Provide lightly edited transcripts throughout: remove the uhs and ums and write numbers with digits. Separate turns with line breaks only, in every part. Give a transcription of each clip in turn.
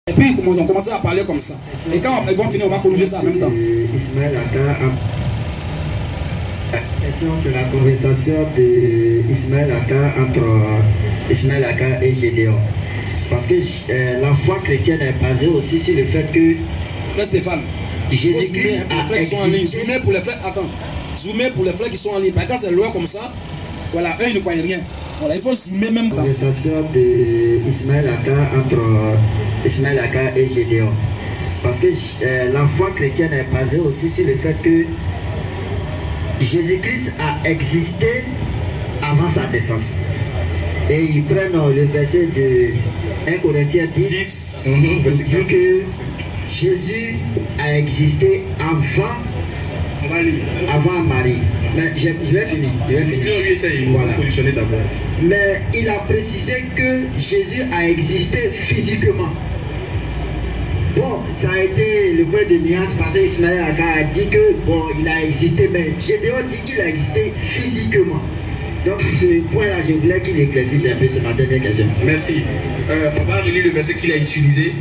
Et puis ils ont commencé à parler comme ça. Et quand ils vont finir, on va corriger ça en même temps.
Ismaël Aka, c'est la conversation d'Ismaël Aka entre Ismaël Aka et Gédéon. Parce que la foi chrétienne est basée aussi sur le fait que
Frère Stéphane,
Jésus-Christ a existé.
Zoomer pour les frères, attends. Zoomer pour les frères qui sont en ligne. Parce que quand c'est loin comme ça, voilà, eux ils ne voient rien. Voilà, il faut zoomer même temps.
Conversation d'Ismaël Aka entre Ismaël Aka et Gédéon. Parce que la foi chrétienne est basée aussi sur le fait que Jésus-Christ a existé avant sa naissance. Et ils prennent le verset de 1 Corinthiens 10 qui dit que Jésus a existé avant Marie. Mais je vais finir. Voilà. Mais il a précisé que Jésus a existé physiquement. Bon, ça a été le point de nuance parce que Ismaël Aka a dit que bon, il a existé, mais Gédéon dit qu'il a existé physiquement. Donc ce point-là, je voulais qu'il éclaircisse un peu sur ma dernière question.
Merci. On va relire le verset qu'il a utilisé,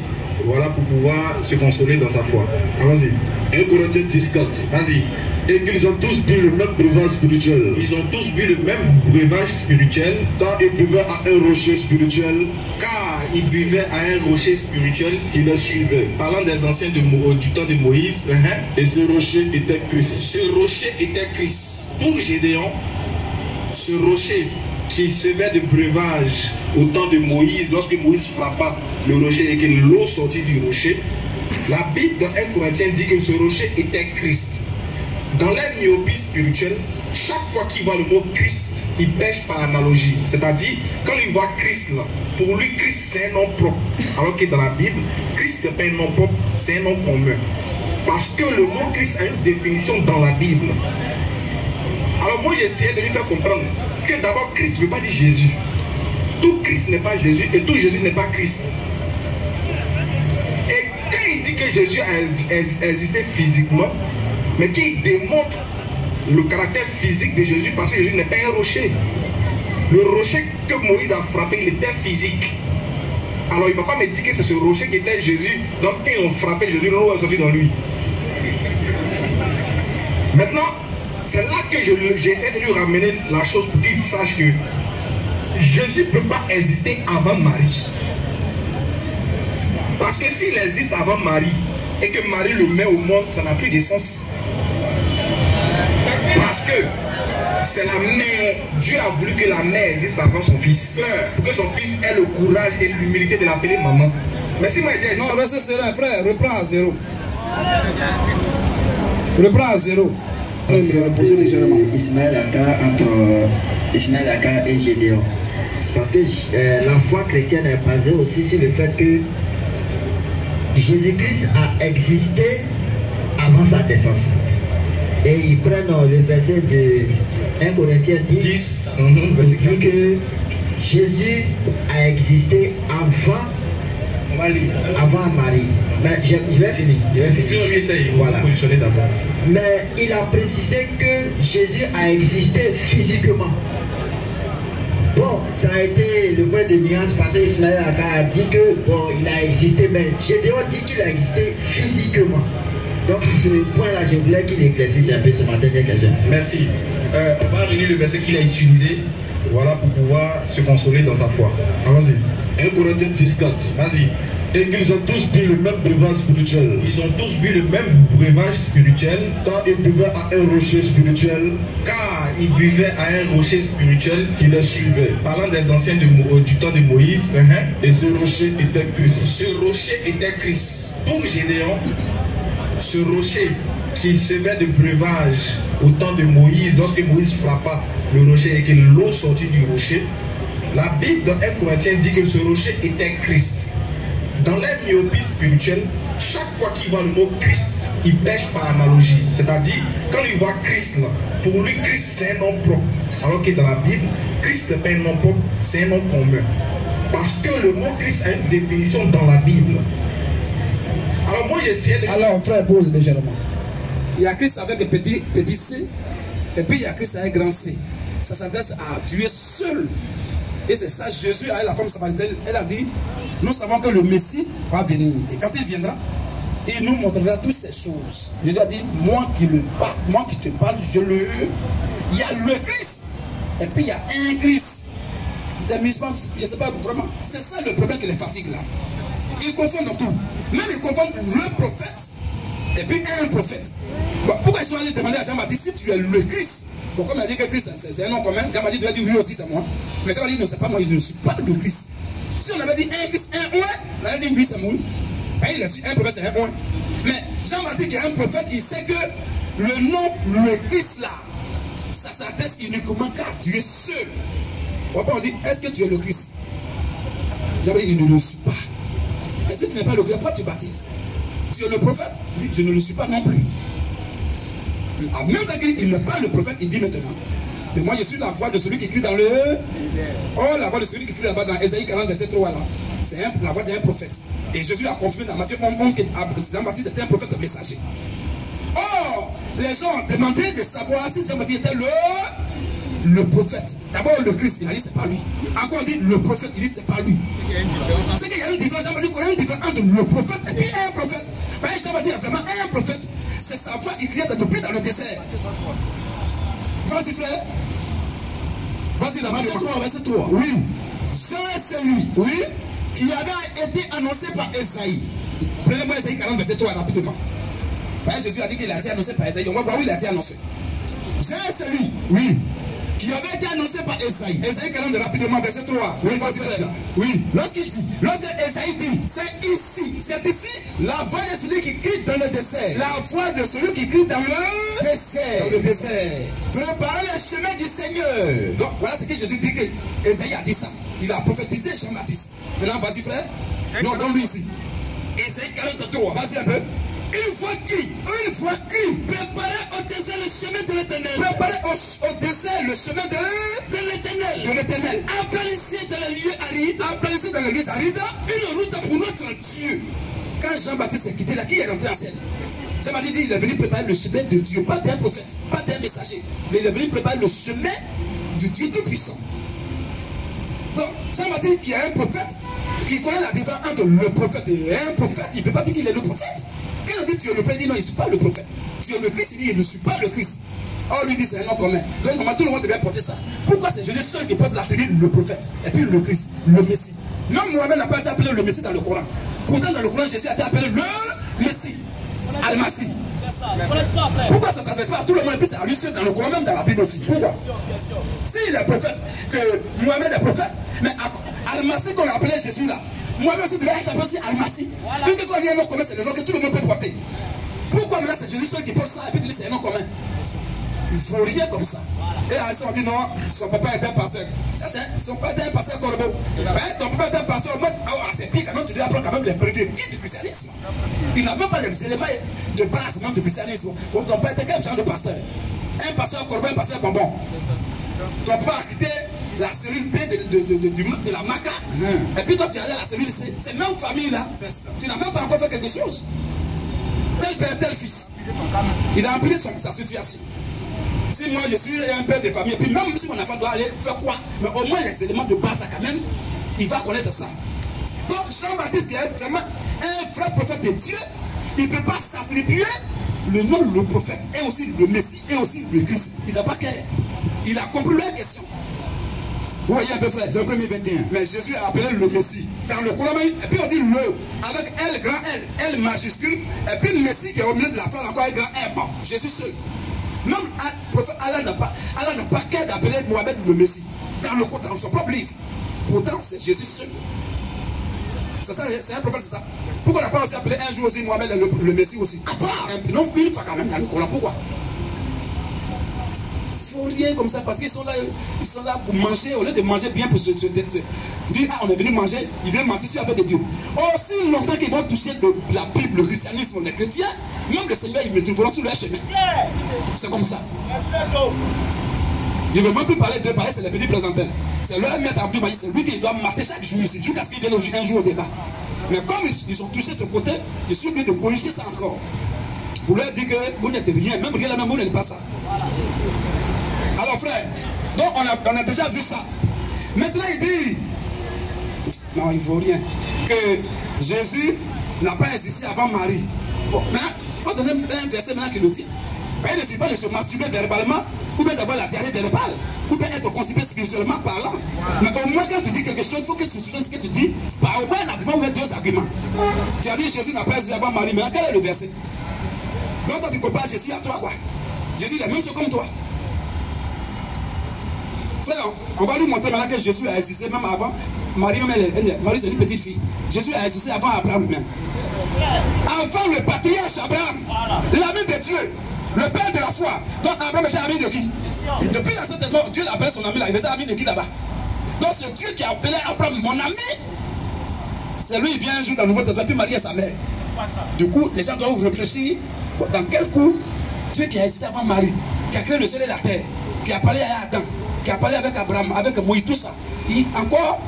voilà, pour pouvoir se consoler dans sa foi. Allons-y.
1 Corinthiens 10, 4.
Vas-y.
Et qu'ils ont tous bu le même breuvage spirituel.
Ils ont tous bu le même breuvage spirituel.
Car ils buvaient à un rocher spirituel.
Car ils buvaient à un rocher spirituel
Qui les suivait.
parlant des anciens du temps de Moïse.
Et ce rocher était Christ.
Ce rocher était Christ. Pour Gédéon, ce rocher qui servait de breuvage au temps de Moïse, lorsque Moïse frappa le rocher et que l'eau sortit du rocher, la Bible dans 1 Corinthiens dit que ce rocher était Christ. Dans la myopie spirituelle, chaque fois qu'il voit le mot Christ, il pêche par analogie. C'est-à-dire, quand il voit Christ là, pour lui, Christ c'est un nom propre. Alors que dans la Bible, Christ c'est pas un nom propre, c'est un nom commun. Parce que le mot Christ a une définition dans la Bible. Alors moi j'essayais de lui faire comprendre que d'abord Christ ne veut pas dire Jésus. Tout Christ n'est pas Jésus et tout Jésus n'est pas Christ. Et quand il dit que Jésus a existé physiquement, mais qu'il démontre le caractère physique de Jésus parce que Jésus n'est pas un rocher. Le rocher que Moïse a frappé, il était physique. Alors il ne va pas me dire que c'est ce rocher qui était Jésus. Donc quand ils ont frappé Jésus, l'eau est sortie dans lui. Maintenant, c'est là que j'essaie de lui ramener la chose pour qu'il sache que Jésus ne peut pas exister avant Marie. Parce que s'il existe avant Marie et que Marie le met au monde, ça n'a plus de sens. Parce que c'est la mère, Dieu a voulu que la mère existe avant son fils. Pour que son fils ait le courage et l'humilité de l'appeler maman. Mais si moi je dis...
Non, reste serein, frère, reprends à zéro. Reprends à zéro.
Ismaël Aka entre Ismaël Aka et Gédéon. Parce que la foi chrétienne est basée aussi sur le fait que Jésus-Christ a existé avant sa naissance. Et ils prennent le verset de 1 Corinthiens 10 qui dit que Jésus a existé avant Marie. Mais je vais finir. Voilà. Mais il a précisé que Jésus a existé physiquement. Bon, ça a été le point de nuance parce que Ismaël Aka a dit que bon, il a existé, mais Gédéon dit qu'il a existé physiquement. Donc ce point-là, je voulais qu'il éclaircisse un peu sur ma dernière question.
Merci. On va relire le verset qu'il a utilisé, voilà, pour pouvoir se consoler dans sa foi. Allons-y.
1 Corinthiens 10, 4.
Vas-y.
Et qu'ils ont tous bu le même breuvage spirituel.
Ils ont tous bu le même breuvage spirituel.
Car ils buvaient à un rocher spirituel.
Car ils buvaient à un rocher spirituel
Qui les suivait.
parlant des anciens du temps de Moïse.
Et ce rocher était Christ.
Ce rocher était Christ. Pour Gédéon, ce rocher qui servait de breuvage au temps de Moïse, lorsque Moïse frappa le rocher et que l'eau sortit du rocher, la Bible dans 1 Corinthiens dit que ce rocher était Christ. Dans la myopie spirituelle, chaque fois qu'il voit le mot Christ, il pêche par analogie. C'est-à-dire, quand il voit Christ là, pour lui Christ c'est un nom propre. Alors que dans la Bible, Christ c'est pas un nom propre, c'est un nom commun. Parce que le mot Christ a une définition dans la Bible. Alors moi j'essaie de...
Alors, frère, pose légèrement. Il y a Christ avec un petit C, et puis il y a Christ avec un grand C. Ça s'adresse à Dieu seul. Et c'est ça, Jésus a la femme samaritaine, elle a dit, nous savons que le Messie va venir. Et quand il viendra, il nous montrera toutes ces choses. Jésus a dit, moi qui te parle, il y a le Christ. Et puis il y a un Christ. Des musulmans, je ne sais pas vraiment. C'est ça le problème qui les fatigue là. Ils confondent dans tout. Même ils confondent le prophète et puis un prophète. Bon, pourquoi ils sont allés demander à Jean-Baptiste si tu es le Christ? Bon, comme il a dit que Christ c'est un nom commun, Jean-Baptiste doit dire oui aussi, c'est moi. Mais Jean-Baptiste non, c'est pas moi, je ne suis pas le Christ. Si on avait dit un Christ, un oint, on avait dit oui, c'est moi. Et il a dit un prophète, c'est un oint. Mais Jean-Baptiste qui est un prophète, il sait que le nom, le Christ là, ça s'adresse uniquement qu'à Dieu seul. On dit, est-ce que tu es le Christ? Jean-Baptiste, il ne le suis pas. Et si tu n'es pas le Christ, pourquoi tu baptises? Tu es le prophète? Il dit, je ne le suis pas non plus. En même temps qu'il n'est pas le prophète, il dit maintenant, mais moi je suis la voix de celui qui crie dans le... Oh, la voix de celui qui crie là-bas dans Ésaïe 40, verset 3 là. C'est la voix d'un prophète. Et Jésus a confirmé dans Matthieu 11 que Jean-Baptiste était un prophète messager. Or, les gens ont demandé de savoir si Jean-Baptiste était le prophète. D'abord le Christ, il a dit c'est pas lui. Encore on dit le prophète, il dit c'est pas lui. C'est qu'il y a une différence, Jean-Baptiste connaît une différence entre le prophète et puis un prophète. Mais Jean-Baptiste est vraiment un prophète. C'est sa voix qui criait depuis dans le désert. Vas-y frère. Vas-y là-bas. Verset 3. Oui. C'est lui. Oui. Qui avait été annoncé par Esaïe. Prenez-moi Esaïe 40, verset 3 rapidement. Jésus a dit qu'il a été annoncé par Esaïe. On va voir où il a été annoncé. C'est lui. Oui. Qui avait été annoncé par Esaïe. Esaïe 40 rapidement, verset 3. Oui, oui. Lorsqu'il dit, lorsque Esaïe dit, c'est ici, la voix de celui qui crie dans le désert. La voix de celui qui crie dans le désert. Dans le désert. Préparez le chemin du Seigneur. Donc voilà ce que Jésus dit que Esaïe a dit ça. Il a prophétisé Jean-Baptiste. Maintenant, vas-y frère. Non, donne-lui ici. Esaïe 43. Vas-y un peu. Une fois qui préparez au désert le chemin de l'éternel. Préparez au désert le chemin de l'éternel. De l'éternel. Aplanissez dans les lieux arides. Aplanissez dans les lieux arides. Une route pour notre Dieu. Quand Jean-Baptiste est quitté là, qui est rentré en scène? Jean-Baptiste dit il est venu préparer le chemin de Dieu. Pas d'un prophète, pas d'un messager. Mais il est venu préparer le chemin du Dieu Tout-Puissant. Donc, Jean-Baptiste qui est un prophète, qui connaît la différence entre le prophète et un prophète, il ne peut pas dire qu'il est le prophète. Quand on dit tu es le prophète, il dit non, je ne suis pas le prophète. Tu es le Christ, il dit je ne suis pas le Christ. Or, lui dit c'est un nom commun. Donc, comment tout le monde devait porter ça? Pourquoi c'est Jésus seul qui porte l'attribut le prophète? Et puis le Christ, le Messie. Non, Mohamed n'a pas été appelé le Messie dans le Coran. Pourtant, dans le Coran, Jésus a été appelé le Messie. Al-Masih. Pourquoi ça ne s'adresse pas à tout le monde et puis c'est à lui seul dans le Coran, même dans la Bible aussi? Pourquoi? S'il est prophète, que Mohamed est prophète, mais Al-Masih qu'on a appelé Jésus là, Mohamed aussi devait être appelé aussi Al-Masih. Puis quand on dit un nom commun, c'est le nom que tout le monde peut porter. Pourquoi maintenant c'est Jésus seul qui porte ça et puis tu dis c'est un nom commun? Il ne faut rien comme ça. Et là, on dit non, son papa était un pasteur. Son papa était un pasteur corbeau. Ton papa était un pasteur. C'est pire quand même, tu dois apprendre quand même les premiers guides du christianisme. Il n'a même pas les éléments de base même du christianisme. Donc ton père était quel genre de pasteur? Un pasteur corbeau, un pasteur bonbon. Ton père a quitté la cellule B de la Maca. Et puis toi tu es allé à la cellule C. C'est même famille là. Tu n'as même pas encore fait quelque chose. Tel père, tel fils. Il a rempli sa situation. Si moi je suis un père de famille, et puis même si mon enfant doit aller faire quoi, mais au moins les éléments de base là quand même, il va connaître ça. Donc Jean-Baptiste qui est vraiment un vrai prophète de Dieu, il ne peut pas s'attribuer le nom le prophète, et aussi le Messie, et aussi le Christ. Il n'a pas qu'à. Il a compris la question. Vous voyez un peu frère, Jean 1er 21. Mais Jésus a appelé le Messie. Dans le Coran, et puis on dit le, avec L grand L, L majuscule, et puis le Messie qui est au milieu de la phrase encore un grand M. Jésus seul. Même Allah n'a pas qu'à d'appeler Mohamed le Messie. Dans son propre livre. Pourtant, c'est Jésus seul. C'est ça, c'est un prophète, c'est ça. Pourquoi on n'a pas aussi appelé un jour aussi Mohamed le Messie aussi? À part, non, une fois quand même dans le Coran. Pourquoi? Il ne faut rien comme ça parce qu'ils sont là pour manger. Au lieu de manger bien pour dire ah, on est venu manger, ils viennent mentir sur la tête de Dieu. Aussi longtemps qu'ils vont toucher la Bible, le christianisme, les chrétiens, même le Seigneur, ils me trouveront sur leur chemin. C'est comme ça. Je ne veux même plus parler d'eux, c'est les petits plaisantins. C'est leur maître Abdou Majid, c'est lui qui doit mater chaque jour ici, jusqu'à ce qu'ils viennent un jour au débat. Mais comme ils ont touché ce côté, ils sont obligés de corriger ça encore. Pour leur dire que vous n'êtes rien, même rien, même vous n'êtes pas ça. Alors frère, donc on a déjà vu ça. Maintenant, il dit, non, il ne vaut rien, que Jésus n'a pas existé avant Marie. Bon, maintenant, il faut donner un verset maintenant qui le dit. Il ne suffit pas de se masturber verbalement, ou bien d'avoir la diarrhée verbale, ou bien être constipé spirituellement parlant. Mais au moins, quand tu dis quelque chose, il faut que tu souviennes ce que tu dis, par au moins un argument ou deux arguments. Tu as dit Jésus n'a pas existé avant Marie, maintenant, quel est le verset? Donc, toi, tu compares Jésus à toi, quoi. Jésus est la même chose comme toi. Frère, on va lui montrer maintenant que Jésus a existé même avant. Marie, Marie c'est une petite fille. Jésus a existé avant Abraham même. Enfin, le patriarche Abraham, l'ami de Dieu, le père de la foi. Donc, Abraham était ami de qui? Depuis l'Ancien Testament, Dieu l'appelait son ami là. Il était ami de qui là-bas? Donc, c'est Dieu qui a appelé Abraham mon ami. C'est lui, il vient un jour dans le Nouveau Testament, puis Marie est sa mère. Du coup, les gens doivent réfléchir dans quel coup Dieu qui a existé avant Marie, qui a créé le ciel et la terre, qui a parlé à Adam, qui a parlé avec Abraham, avec Moïse, tout ça. Encore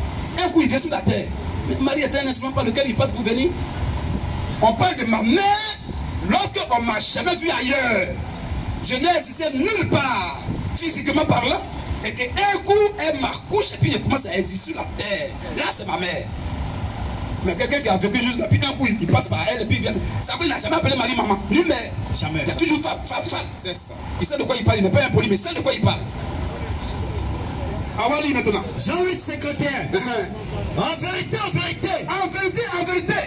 un coup, il vient sur la terre. Marie était un instrument par lequel il passe pour venir. On parle de ma mère lorsqu'on ne m'a jamais vu ailleurs. Je n'ai existé nulle part, physiquement parlant, et qu'un coup, elle m'accouche et puis elle commence à exister sur la terre. Là, c'est ma mère. Mais quelqu'un qui a vécu juste là, puis un coup, il passe par elle et puis il vient. Ça veut dire qu'il n'a jamais appelé Marie maman, ni mère. Jamais. Il y a toujours femme. C'est ça. Il sait de quoi il parle, il n'est pas impoli, mais il sait de quoi il parle. On va lire maintenant.
Jean 8, 51. En vérité,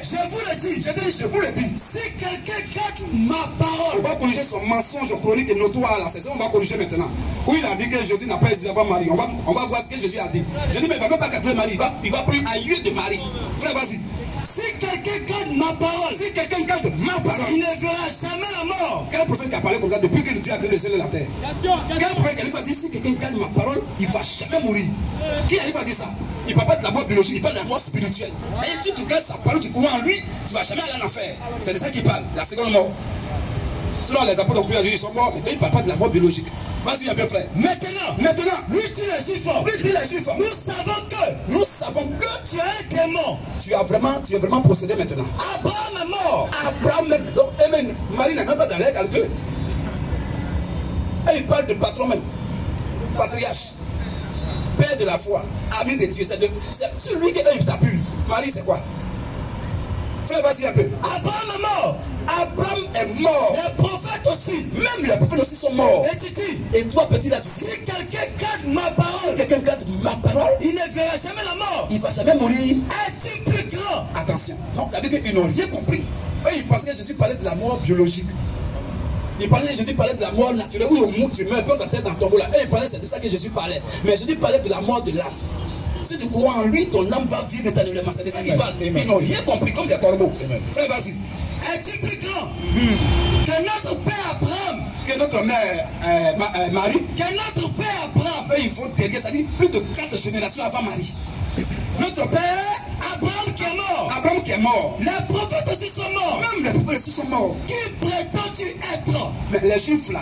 je vous le dis.
Je vous le dis.
Si quelqu'un garde ma parole.
On va corriger son mensonge chronique et notoire là. C'est ça, on va corriger maintenant. Où il a dit que Jésus n'a pas existé avant Marie. On va voir ce que Jésus a dit. Je dis, mais il ne va même pas capter Marie. Il va prendre ailleurs de Marie. Frère, vas-y.
Si quelqu'un garde ma parole, il ne verra jamais la mort.
Quel prophète qui a parlé comme ça depuis que Dieu a créé le ciel et la terre? Quel prophète qui a dit si quelqu'un garde ma parole, il ne va jamais mourir? Qui arrive à dire ça? Il ne parle pas de la mort biologique, il parle de la mort spirituelle. Et si tu gardes sa parole, tu crois en lui, tu ne vas jamais aller en enfer. C'est de ça qu'il parle, la seconde mort. Selon les apôtres, ils sont morts, mais il ne parle pas de la mort biologique. Vas-y un peu, frère.
Maintenant, lui dit les Juifs. Nous savons que tu es un démon.
Tu es vraiment possédé maintenant.
Abraham est mort.
Abraham même. Donc, Marie n'est même pas dans l'air calcul. Elle parle de patron même. Patriarche. Père de la foi. Ami de Dieu. C'est celui qui est dans pu. Marie, c'est quoi? Frère, vas-y un peu.
Abraham est mort.
Abraham est mort.
Les prophètes aussi.
Même les prophètes aussi sont morts.
Et tu dis,
et toi, petit là,
si quelqu'un garde ma parole, il ne verra jamais la mort.
Il ne va jamais mourir.
Est-il plus grand?
Attention. Donc, ça veut dire qu'ils n'ont rien compris. Eux, ils pensaient que Jésus parlait de la mort biologique. Jésus parlait de la mort naturelle. Oui, tu meurs peu ta tête dans ton bout là. Eux, ils parlaient, c'est de ça que Jésus parlait. Mais Jésus parlait de la mort de l'âme. Si tu crois en lui, ton âme va vivre éternellement. C'est de ça qu'il parle. Ils n'ont rien compris comme des corbeaux. Frère, vas-y.
Est-il plus grand que notre père Abraham,
que notre mère Marie,
que notre père Abraham?
Eux, ils vont derrière, c'est-à-dire plus de 4 générations avant Marie. Notre père
Abraham qui est mort.
Abraham qui est mort.
Les prophètes aussi sont morts.
Même les prophètes aussi sont morts.
Qui prétends-tu être?
Mais les Juifs là,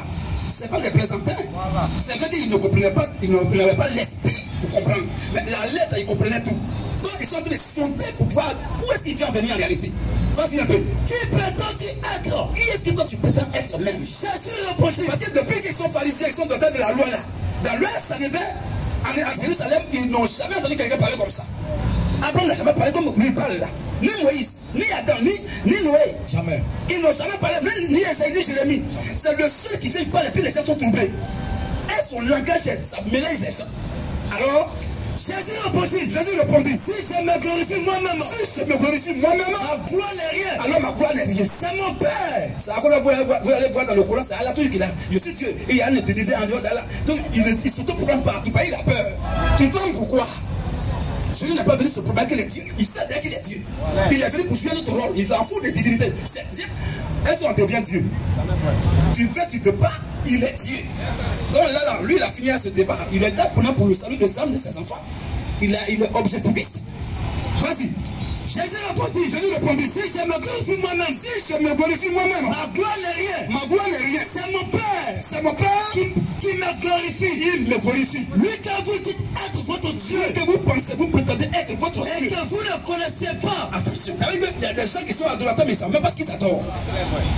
c'est pas des plaisantins. C'est vrai qu'ils ne comprenaient pas, n'avaient pas l'esprit pour comprendre. Mais la lettre, ils comprenaient tout. Donc ils sont en train de sonder pour voir où est-ce qu'il vient venir en réalité. Vas-y un peu.
Qui prétends-tu être?
Qui est-ce que toi tu prétends être même?
Jésus répondit.
Parce que depuis qu'ils sont pharisiens, ils sont docteurs de la loi là. Dans leur arrivée à Jérusalem, ils n'ont jamais entendu quelqu'un parler comme ça. Abraham n'a jamais parlé comme lui parle là. Ni Moïse, ni Adam, ni Noé.
Jamais.
Ils n'ont jamais parlé, ni Esaïe, ni Jérémie. C'est le seul qui vient parler et puis les gens sont troublés. Et son langage, ça mélange les gens. Alors, Jésus répondit, si je me glorifie moi-même, ma gloire n'est rien. Alors ma gloire n'est rien.
C'est mon Père.
C'est à quoi vous allez voir dans le Coran, c'est Allah tout qui est là. Je suis Dieu. Et il y a un éternité en dehors d'Allah. Donc il s'auto-proclame partout. Il a peur. Tu te demandes pourquoi? Jésus n'est pas venu se promettre qu'il est Dieu. Il sait bien qu'il est Dieu. Il est venu pour jouer notre rôle. Il s'en fout des divinités. C'est-à-dire, est-ce qu'on devient Dieu? Tu veux, tu ne peux pas. Il est Dieu. Donc là, lui, il a fini à ce débat. Il est là pour le salut des âmes de ses enfants. Il est objectiviste. Vas-y.
Jésus répondit, si je me glorifie moi-même, ma gloire n'est rien. C'est mon Père qui me glorifie.
Il me glorifie.
Lui que vous dites être votre Dieu.
Que vous pensez, vous prétendez être votre Dieu.
Et que vous ne connaissez pas.
Attention. Il y a des gens qui sont adorateurs, mais ils ne savent même pas ce qu'ils adorent.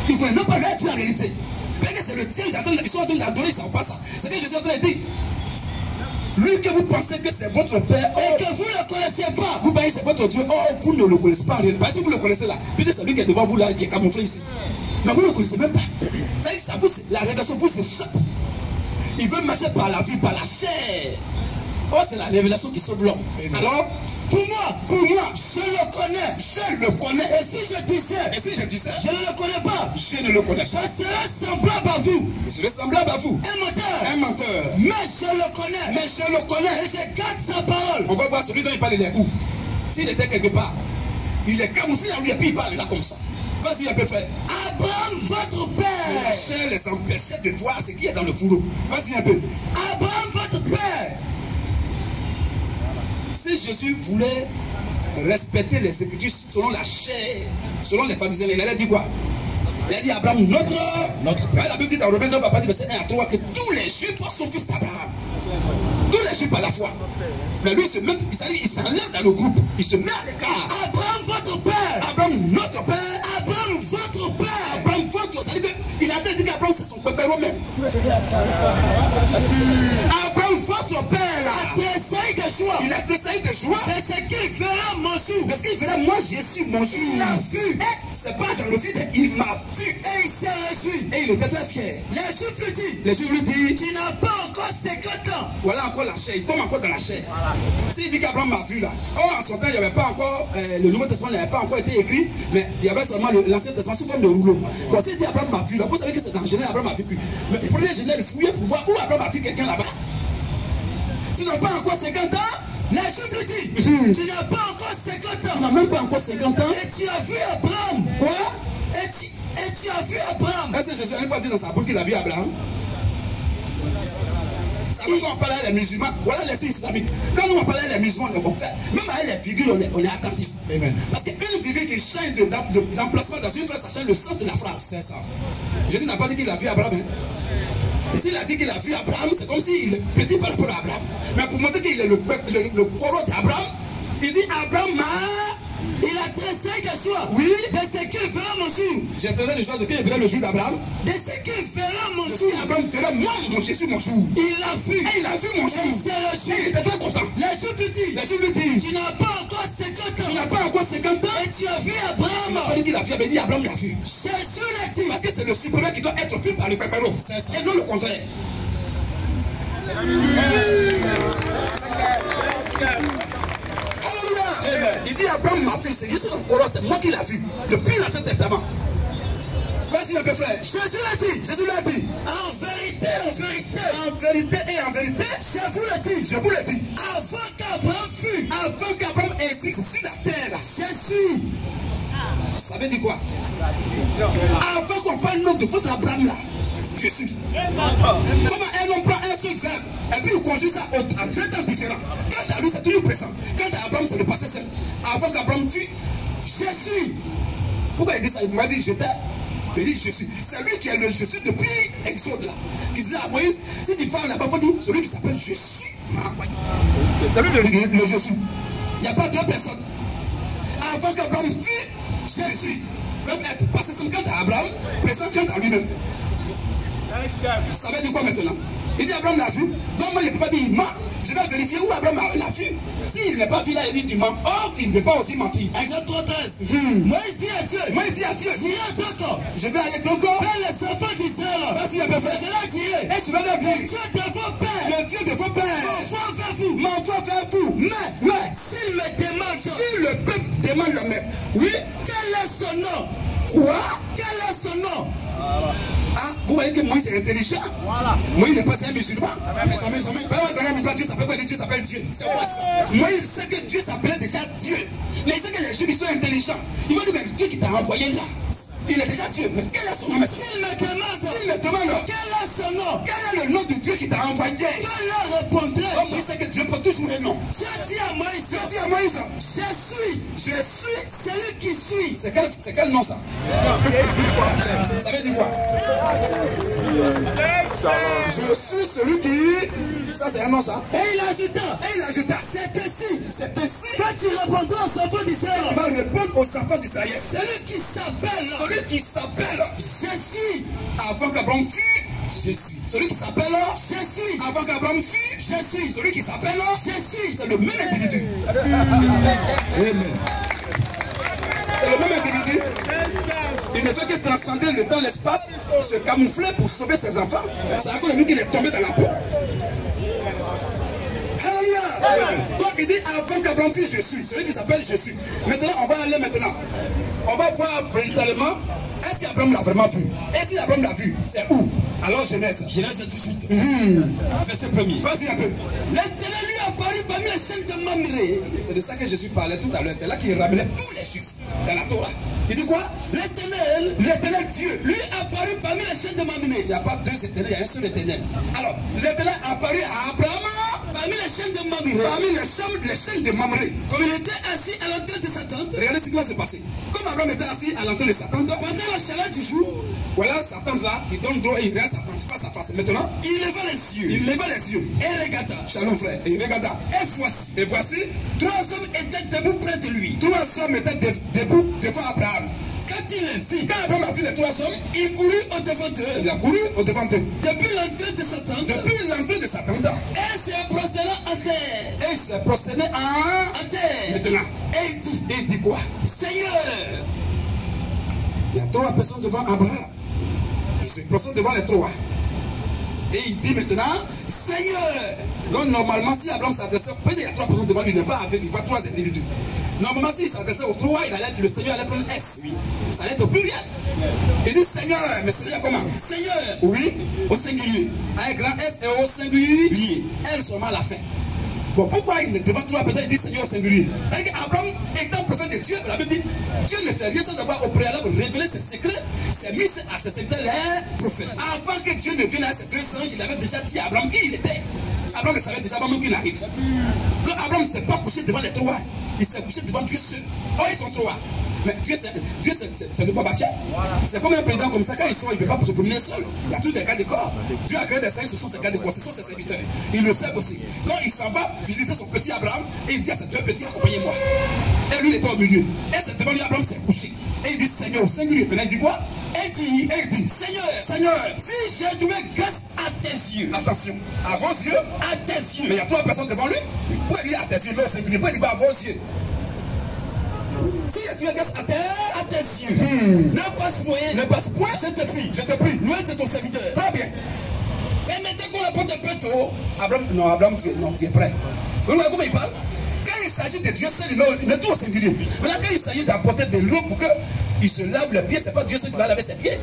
Ils ne connaissent même pas l'être en réalité. Parce que c'est le Dieu, ils sont en train d'adorer, ils ne savent pas ça. C'est ce que Jésus est en train de dire. Lui que vous pensez que c'est votre père,
et que vous ne le connaissez pas.
Vous pensez que c'est votre Dieu, vous ne le connaissez pas. Parce que vous le connaissez là, puisque c'est lui qui est devant vous là, qui est camouflé ici. Mais vous ne le connaissez même pas. Ça vous, la révélation vous échappe. Il veut marcher par la vie, par la chair. Oh, c'est la révélation qui sauve l'homme. Alors, pour moi, je le connais. Et si je disais, je ne le connais pas, je ne le connais pas. Je serai semblable à vous. Je serai semblable à vous. Un menteur. Mais je le connais. Et je garde sa parole. On va voir celui dont il parle, il est où? S'il était quelque part, il est camouflé à lui et puis il parle là comme ça. Vas-y un peu frère. Abraham, votre père. La chair les empêchait de voir ce qui est dans le fourreau. Vas-y un peu. Abraham, votre père. Si Jésus voulait respecter les écritures selon la chair, selon les pharisiens, il allait dire quoi? Il a dit Abraham, notre père. La Bible dit dans Romains 9, verset 1 à 3, que tous les Juifs sont fils d'Abraham. Tous les Juifs par la foi. Mais lui, il s'enlève dans le groupe. Il se met à l'écart. Abraham, votre père. Abraham, notre père. Abraham, votre père. Abraham, votre. C'est-à-dire qu'il a dit qu'Abraham, c'est son père même. Abraham, votre père. Il a tressailli de joie. C'est ce qu'il verra mon jour. Parce qu'il verra moi Jésus mon jour. Il l'a vu. C'est pas dans le vide. Il m'a vu. Et il s'est réjoui. Et il était très fier. Les Juifs lui disent. Tu n'as pas encore 50 ans. Voilà encore la chair. Il tombe encore dans la chair. Voilà. S'il dit qu'Abraham m'a vu là. Oh, en son temps, il n'y avait pas encore. Le Nouveau Testament n'avait pas encore été écrit. Mais il y avait seulement l'Ancien Testament sous forme de rouleau. Bon, s'il dit Abraham m'a vu là. Vous savez que c'est dans Genèse, Abraham a vécu. Mais prenez Genèse, fouillez pour voir où Abraham a vu quelqu'un là-bas. Tu n'as pas encore 50 ans? La Juif lui dit, tu n'as pas encore 50 ans. Tu n'as même pas encore 50 ans. Et tu as vu Abraham. Quoi? Et tu as vu Abraham. Est-ce que Jésus n'a pas dit dans sa bouche qu'il a vu Abraham? Ça veut dire qu'on parle à les musulmans. Voilà l'esprit islamique. Quand nous on parle à les musulmans, on fait. Même à les virgules, on est attentif. Amen. Parce qu'une virgule qui change d'emplacement dans une phrase, ça change le sens de la phrase. C'est ça. Jésus n'a pas dit qu'il a vu Abraham. S'il a dit qu'il a vu Abraham, c'est comme s'il est petit par rapport à Abraham. Mais pour montrer qu'il est le corps d'Abraham, il dit Abraham il a tressé de joie. Oui. De ce qu'il verra mon jour. J'ai tressé de joie de ce qu'il verra le jour d'Abraham. De ce qu'il verra mon jour. Abraham verra moi mon Jésus mon jour. Il l'a vu. Et il a vu mon jour. Il était très content. Les Juifs lui disent. Tu n'as pas encore 50 ans. Tu n'as pas encore 50 ans. Et tu as vu Abraham. Il n'a pas dit qu'il a vu, mais il dit Abraham l'a vu. Jésus l'a dit. Parce que c'est le supérieur qui doit être vu par le pépéro. Et non le contraire. Il dit Abraham m'a vu, c'est juste le Coran, c'est moi qui l'ai vu depuis l'Ancien Testament. Vas-y un peu frère. Jésus l'a dit. En vérité et en vérité, je vous le dis. Avant qu'Abraham existe sur la terre, Jésus. Ça veut dire quoi? Avant qu'on parle nom de votre Abraham là, je suis. Comment un homme prend un seul verbe et puis il conjugue ça à deux temps différents. Quant à lui, c'est toujours présent. Quant à Abraham, c'est le passé seul. Avant qu'Abraham tue, je suis. Pourquoi il dit ça? Il m'a dit je t'aime. Il dit je suis. C'est lui qui est le je suis depuis Exode là. Qui disait à Moïse, si tu parles là-bas, il faut dire celui qui s'appelle je suis. C'est lui le je suis. Il n'y a pas deux personnes. Avant qu'Abraham tue, je suis. Comme être passé seul quant à Abraham, présent quant à lui-même. Ça veut dire quoi maintenant? Il dit Abraham l'a vu. Donc moi je ne peux pas dire il ment. Je vais vérifier où Abraham l'a vu. S'il n'est pas vu là, il dit tu mens. Or, il ne peut pas aussi mentir. Exemple 13. Moi il dit à Dieu. D'accord. Je vais aller donc les enfants d'Israël. Vas-y un peu frère. Je l'ai tiré. Et je vais leur dire. Le Dieu de vos pères. M'envoie vers vous. Mais s'il me demande. Si le peuple demande le même. Oui. Quel est son nom? Quoi? Quel est son nom? Ah, vous voyez que Moïse est intelligent. Voilà. Moïse n'est pas un musulman. Mais ça Dieu s'appelle quoi? Dieu s'appelle Dieu. C'est quoi ça? Moïse sait que Dieu s'appelait déjà Dieu. Mais il sait que les Juifs sont intelligents. Il va dire, mais Dieu qui t'a envoyé là, il est déjà Dieu. Mais quel est son nom? S'il me demande, quel est son nom? Quel est le nom de Dieu qui t'a envoyé? Je leur répondrai. Donc il sait que Dieu peut toujours un nom. Dieu dit à Moïse, je suis celui qui suis. C'est quel nom ça? Ça veut dire quoi? Je suis celui qui. Ça c'est un nom ça. Et il ajouta. C'est ainsi. Quand tu répondras aux enfants d'Israël. Tu vas répondre aux enfants d'Israël. Celui qui s'appelle. Je suis. Avant qu'Abraham fût, je suis. Celui qui s'appelle Jésus. Avant qu'Abraham fût Jésus. Celui qui s'appelle Jésus. C'est le même individu. Amen. C'est le même individu. Il ne fait que transcender le temps, l'espace, se camoufler pour sauver ses enfants. C'est à cause de nous qu'il est tombé dans la peau. Donc il dit avant qu'Abraham fût Jésus, celui qui s'appelle Jésus. Maintenant, on va aller maintenant. On va voir véritablement, est-ce qu'Abraham l'a vraiment vu? Et si Abraham l'a vu, c'est où? Alors Genèse. Genèse tout de suite. Verset 1er. Vas-y un peu. L'Éternel lui apparut parmi les chaînes de Mamré. C'est de ça que Jésus parlait tout à l'heure. C'est là qu'il ramenait tous les chiffres dans la Torah. Il dit quoi? L'Éternel Dieu, lui apparut parmi les chaînes de Mamré. Il n'y a pas deux éternels, il y a un seul éternel. Alors, l'Éternel apparut à Abraham parmi les chaînes de Mamré. Parmi les chaînes de Mamré. Comme il était assis à l'entrée de sa tente. Regardez ce qui va se passer. Comme Abraham était assis à l'entrée de sa tente, pendant la chaleur du jour, voilà sa tente là, il donne dos et il regarde sa tente face à face. Maintenant, il leva les yeux. Il leva les yeux. Et regarda. Shalom frère. Et il regarda. Et voici, trois hommes étaient debout près de lui. Trois hommes étaient debout devant Abraham. Quand il les vit, quand Abraham a vu les trois hommes, il courut au devant d'eux. Il a couru au devant d'eux. Depuis l'entrée de sa tente. Depuis l'entrée de sa tente. Et s'est prosterné en terre. Et il s'est prosterné en terre. Maintenant, et il dit quoi? Seigneur. Il y a trois personnes devant Abraham. Il se prosterne devant les trois. Et il dit maintenant, Seigneur. Donc normalement, si Abraham s'adressait, parce qu'il y a trois personnes devant lui, il n'est pas avec, il voit trois individus. Normalement, s'il s'adressait aux trois, le Seigneur allait prendre S. Oui. Ça allait être au pluriel. Il dit Seigneur, mais Seigneur comment? Seigneur, oui, au singulier. Avec grand S et au singulier. Elle seulement à la fin. Bon, pourquoi il est devant trois personnes, il dit Seigneur au singulier? C'est-à-dire qu'Abraham étant prophète de Dieu, la Bible dit Dieu ne fait rien sans avoir au préalable révélé ses secrets, ses mis à ses serviteurs les prophètes. Avant que Dieu ne vienne à ces deux anges, il avait déjà dit à Abraham qui il était. Abraham le savait déjà avant même qu'il arrive. Donc Abraham ne s'est pas couché devant les trois. Il s'est couché devant Dieu seul. Oh, ils sont trois. Mais Dieu c'est le Babachia. C'est comme un président comme ça, quand ils sont, il ne peut pas se promener seul. Il y a tous des gars de corps. Dieu a créé des saints, ce sont ses gars de corps, ce sont ses serviteurs. Il le sait aussi. Donc il s'en va visiter son petit Abraham et il dit à ses deux petits, accompagnez-moi. Et lui il était au milieu. Et c'est devant lui, Abraham s'est couché. Et il dit Seigneur au singulier. Maintenant il dit quoi? Et il dit Seigneur, si j'ai trouvé grâce à tes yeux. Attention, à vos yeux, à tes yeux. Mais il y a trois personnes devant lui. Pourquoi il dit à tes yeux, là au singulier? Pourquoi il dit pas à vos yeux? Si tu es grâce à tes yeux, ne passe point, je te prie, loin de ton serviteur. Très bien. Permettez qu'on apporte un peu tôt. Abraham, tu es prêt. Vous voyez comment il parle? Quand il s'agit de Dieu seul, il est tout au singulier. Maintenant, quand il s'agit d'apporter de l'eau pour qu'il se lave les pieds, c'est pas Dieu seul qui va laver ses pieds.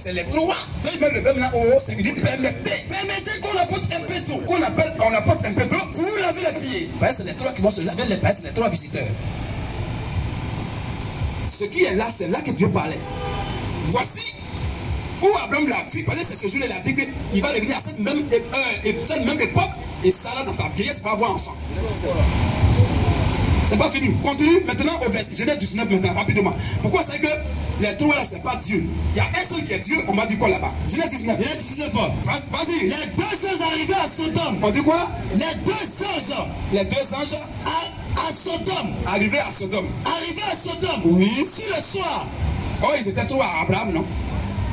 C'est les trois. Quand il met le verbe là au singulier, permettez qu'on apporte un peu d'eau. On apporte un peu d'eau pour laver les pieds. C'est les trois qui vont se laver les pieds, c'est les trois visiteurs. Ce qui est là, c'est là que Dieu parlait. Voici où Abraham l'a vu, parce que c'est ce jour-là, il a dit qu'il va revenir à cette même époque, et Sarah dans ta vieillesse va avoir enfant. C'est pas fini. Continue maintenant au verset Genèse 19 maintenant, rapidement. Pourquoi c'est que les trois là, c'est pas Dieu? Il y a un seul qui est Dieu, on m'a dit quoi là-bas? Genèse 19. Vas-y. Les deux anges arrivaient à Sodome. On dit quoi? Les deux anges à Sodome. Arrivé à Sodome. Oui. Si le soir. Oh, ils étaient trop à Abraham, non?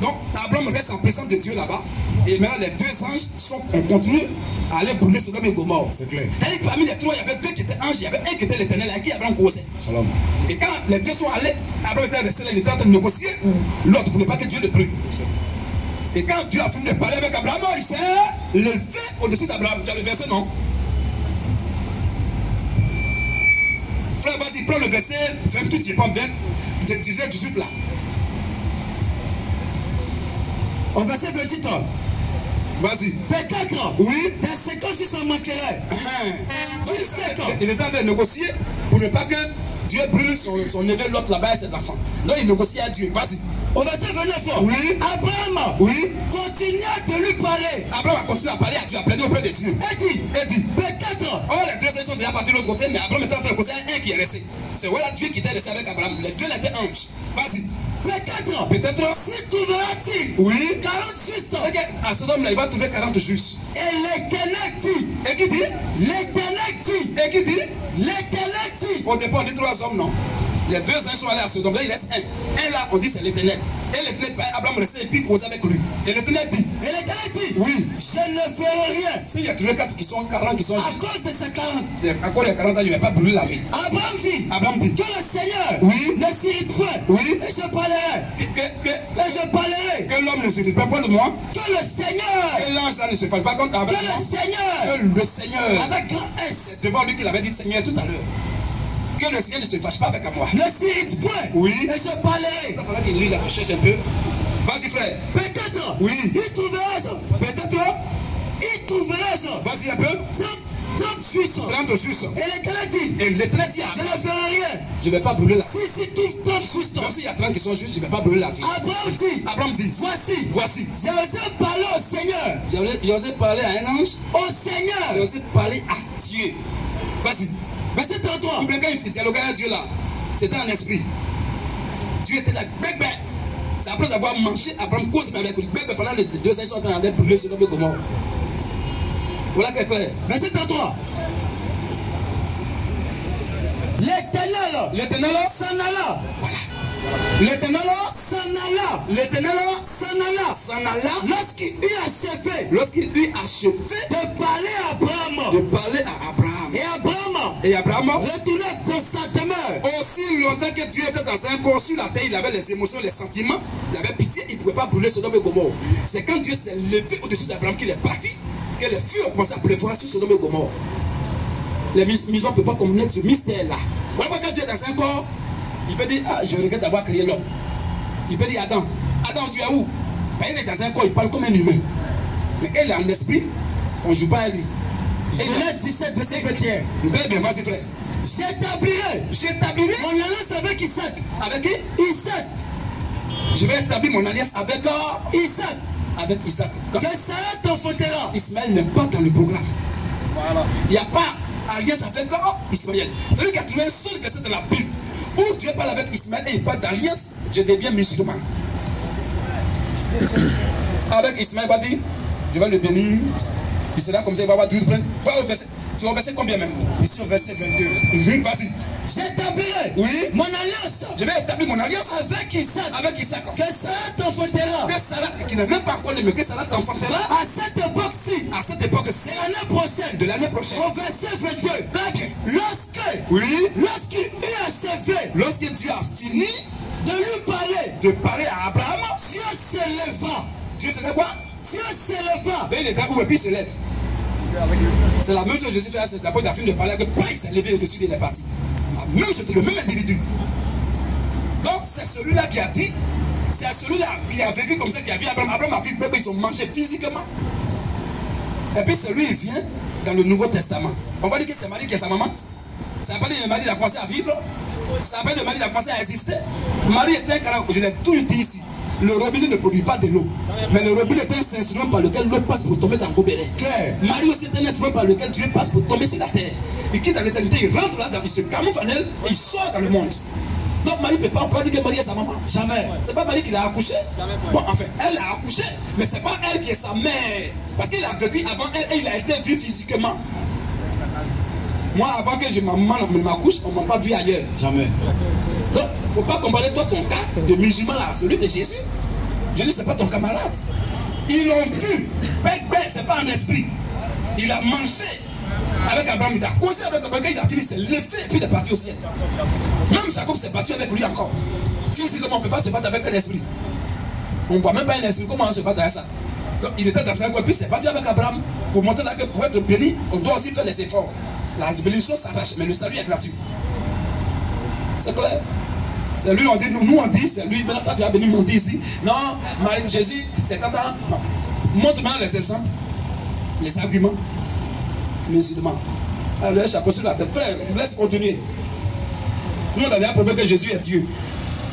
Donc, Abraham reste en présence de Dieu là-bas. Et maintenant, les deux anges ont continué à aller brûler Sodome et Gomorrhe. C'est clair. C'est-à-dire que parmi les trois, il y avait deux qui étaient anges, il y avait un qui était l'Éternel, avec qui Abraham causait. Et quand les deux sont allés, Abraham était resté là, il était en train de négocier l'autre pour ne pas que Dieu le brûle. Et quand Dieu a fini de parler avec Abraham, il s'est levé au-dessus d'Abraham. Tu as le verset, non? Frère, vas-y, prends le verset 28, il prend bien. Tu disais 18 là. Au verset 28 ans. Vas-y. Peut-être. Oui. Dans 50 jours, ça manquerait. Il était en train de négocier pour ne pas que Dieu brûle son neveu, l'autre là-bas et ses enfants. Donc il négocie à Dieu. Vas-y. Au verset 29. Oui. Abraham. Oui. Continua de lui parler. Abraham a continué à parler à Dieu, à plaider auprès de Dieu. Et dit. Peut-être. Oh, les deux sont déjà partis de l'autre côté, mais Abraham était en train de négocier un qui est resté. C'est voilà Dieu qui était resté avec Abraham. Les deux étaient anges. Vas-y. Peut-être. Si trouvera-t-il. Oui. 40 justes. Regarde, à Sodome là, il va trouver 40 justes. Et l'Éternel dit. Et qui dit? L'Éternel dit. Et qui dit? L'Éternel dit. Au départ, on dit trois hommes, non? Les deux uns sont allés à Sodome. Là, il reste un. Un là, on dit c'est l'Éternel. Et l'Éternel, Abraham restait et puis causait avec lui. Et l'Éternel dit, oui,
je ne ferai rien.
S'il y a 34 qui sont 40 qui sont...
À cause de ces 40.
À cause des 40 ans, je ne vais pas brûler la vie.
Abraham dit, que le Seigneur ne s'irrite point.
Oui.
Et je parlerai.
Que l'homme ne se rite pas de moi.
Que le Seigneur.
Que l'ange là ne se fasse pas contre avec
que
moi.
Le Seigneur.
Avec grand S. C'est devant lui qu'il avait dit Seigneur tout à l'heure. Que le Seigneur ne se fâche pas avec moi.
Ne s'irrite point.
Oui.
Et je parlerai.
Pendant qu'il lit, là, tu cherches un peu. Vas-y frère.
Peut-être.
Oui.
Il trouvera ça.
Peut-être.
Il trouvera ça.
Vas-y un peu.
30 Suisses.
30 Suisses.
Et l'Éternel dit.
Et l'Éternel dit.
Je ne ferai rien.
Je ne vais pas brûler la vie.
Si trouve 30 Suisses.
Même s'il y a 30 qui sont justes, je ne vais pas brûler la vie.
Abraham dit. Voici. J'ai osé parler au Seigneur.
J'ai osé parler à un ange.
Au Seigneur.
J'ai osé parler à Dieu. Vas-y.
Verset 33.
Ou bien quand il dialoguait avec Dieu là, c'était un esprit. Dieu était là, bébé. C'est après avoir mangé, Abraham cause avec lui. Bébé, pendant les 2 ans, ils sont en train de brûler sur le Gomorrhe. Voilà que clair.
Verset 33. L'Éternel s'en alla.
Voilà. L'Éternel
s'en alla. Lorsqu'il eut achevé de parler à Abraham. Et Abraham retournait dans sa demeure.
Aussi longtemps que Dieu était dans un corps sur la terre, il avait les émotions, les sentiments, il avait pitié, il ne pouvait pas brûler Sodome et Gomorrhe. C'est quand Dieu s'est levé au-dessus d'Abraham qu'il est parti, que les feux ont commencé à pleuvoir sur Sodome et Gomorrhe. Les musulmans ne peuvent pas connaître ce mystère-là. Voilà quand Dieu est dans un corps, il peut dire, ah, je regrette d'avoir créé l'homme. Il peut dire, Adam, tu es où? Ben, il est dans un corps, il parle comme un humain. Mais quand il est en esprit, on ne joue pas à lui.
Genèse 17, verset 21.
Très bien, vas-y frère.
J'établirai mon alliance avec Isaac.
Avec qui?
Isaac.
Je vais établir mon alliance avec
Isaac.
Avec Isaac.
Que Sarah t'enfantera.
Ismaël n'est pas dans le programme. Voilà. Il n'y a pas alliance avec Ismaël. Celui qui a trouvé un seul verset dans la Bible où Dieu parle avec Ismaël et il parle d'alliance, je deviens musulman. Avec Ismaël, va dire, je vais le bénir. Il sera comme ça, il va avoir 12 brins. Va au verset. Tu vas au verset combien même?
Ici au verset 22.
Vas-y.
J'établirai mon alliance.
Je vais établir mon alliance
avec Isaac.
Avec Isaac.
Que Sarah t'enfantera.
Que Sarah, qui n'est même pas encore née, mais que Sarah t'enfantera.
À cette époque-ci.
À cette époque-ci.
De l'année prochaine.
De l'année prochaine.
Au verset 22. Lorsqu'il eut achevé.
Lorsque Dieu a fini
de lui parler.
De parler à Abraham.
Dieu se leva.
Dieu faisait quoi?
Dieu se leva.
Ben, il est debout et puis il se lève. C'est la même chose que Jésus fait à cette époque. Il a fini de parler avec il s'est levé au-dessus de la partie. Même chose, le même individu. Donc c'est celui-là qui a dit, c'est celui-là qui a vécu comme ça, qui a vu Abraham. Abraham a vu le bébé, ils ont mangé physiquement. Et puis celui il vient dans le Nouveau Testament. On va dire que c'est Marie qui est sa maman. Ça n'a pas dit que Marie a commencé à vivre. Ça n'a pas dit que Marie a commencé à exister. Marie était un canal, je l'ai tout dit ici. Le robinet ne produit pas de l'eau. Mais le robinet est un instrument par lequel l'eau passe pour tomber dans le gobelet. Claire. Marie aussi est un instrument par lequel Dieu passe pour tomber sur la terre. Il quitte dans l'éternité, il rentre là, il se camoufle en elle, il sort dans le monde. Donc Marie ne peut pas dire que Marie est sa maman. Jamais. C'est pas Marie qui l'a accouché. Bon, enfin, elle l'a accouché, mais c'est pas elle qui est sa mère. Parce qu'il a vécu avant elle et il a été vu physiquement. Moi, avant que ma maman m'accouche, on ne m'a pas vu ailleurs. Jamais. Donc, il ne faut pas comparer toi ton cas de musulman à celui de Jésus. Jésus, ce n'est pas ton camarade. Ils l'ont vu. Ce n'est pas un esprit. Il a mangé avec Abraham, il a causé avec Abraham, il a fini, il s'est levé et puis il est parti au ciel. Même Jacob s'est battu avec lui encore. Physiquement, on ne peut pas se battre avec un esprit. On ne voit même pas un esprit. Comment on se bat avec ça? Donc, il était dans un coin, puis il s'est battu avec Abraham pour montrer là que pour être béni, on doit aussi faire les efforts. La bénédiction s'arrache, mais le salut est gratuit. C'est clair? C'est lui, on dit, nous on dit, c'est lui. Maintenant, toi, tu as venu mentir ici. Non, Marie, Jésus, c'est tata. Montre-moi les exemples, les arguments musulmans. Alors, chapeau sur la tête. Frère, laisse continuer. Nous, on a déjà prouvé que Jésus est Dieu.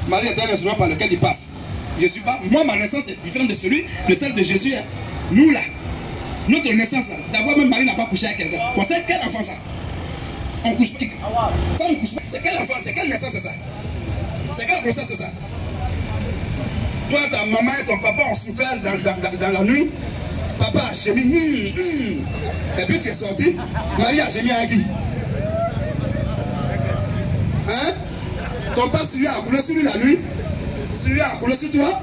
Marie est un instrument par lequel il passe. Jésus pas. Moi, ma naissance est différente de celle de Jésus. Nous, là, notre naissance, là, d'abord, même Marie n'a pas couché avec quelqu'un. On sait quel enfant ça? On couche pas. Ça, on couche pas. C'est quel enfant? C'est quelle naissance, c'est ça? C'est quelle grossesse, c'est ça? Toi, ta maman et ton papa ont souffert dans la nuit. Papa a gémi. Et puis tu es sorti. Marie a gémi avec qui? Hein? Ton père a coulé sur lui la nuit. celui-là a coulé sur toi.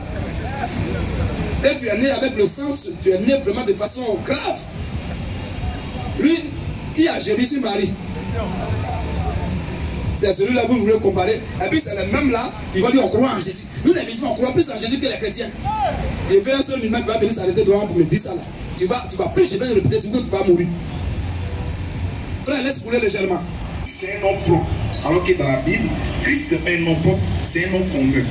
Et tu es né avec le sang, tu es né vraiment de façon grave. Lui, qui a Jésus Marie? C'est celui-là que vous voulez comparer. Et puis c'est le même là, il va dire on croit en Jésus. Nous les musulmans, on croit plus en Jésus que les chrétiens. Il y a un seul musulman qui va venir s'arrêter devant pour me dire ça là. Tu vas plus, je vais le répéter, tu vas mourir. Frère, laisse couler légèrement.
C'est un nom propre. Alors que dans la Bible, Christ c'est pas un nom propre, c'est un nom commun.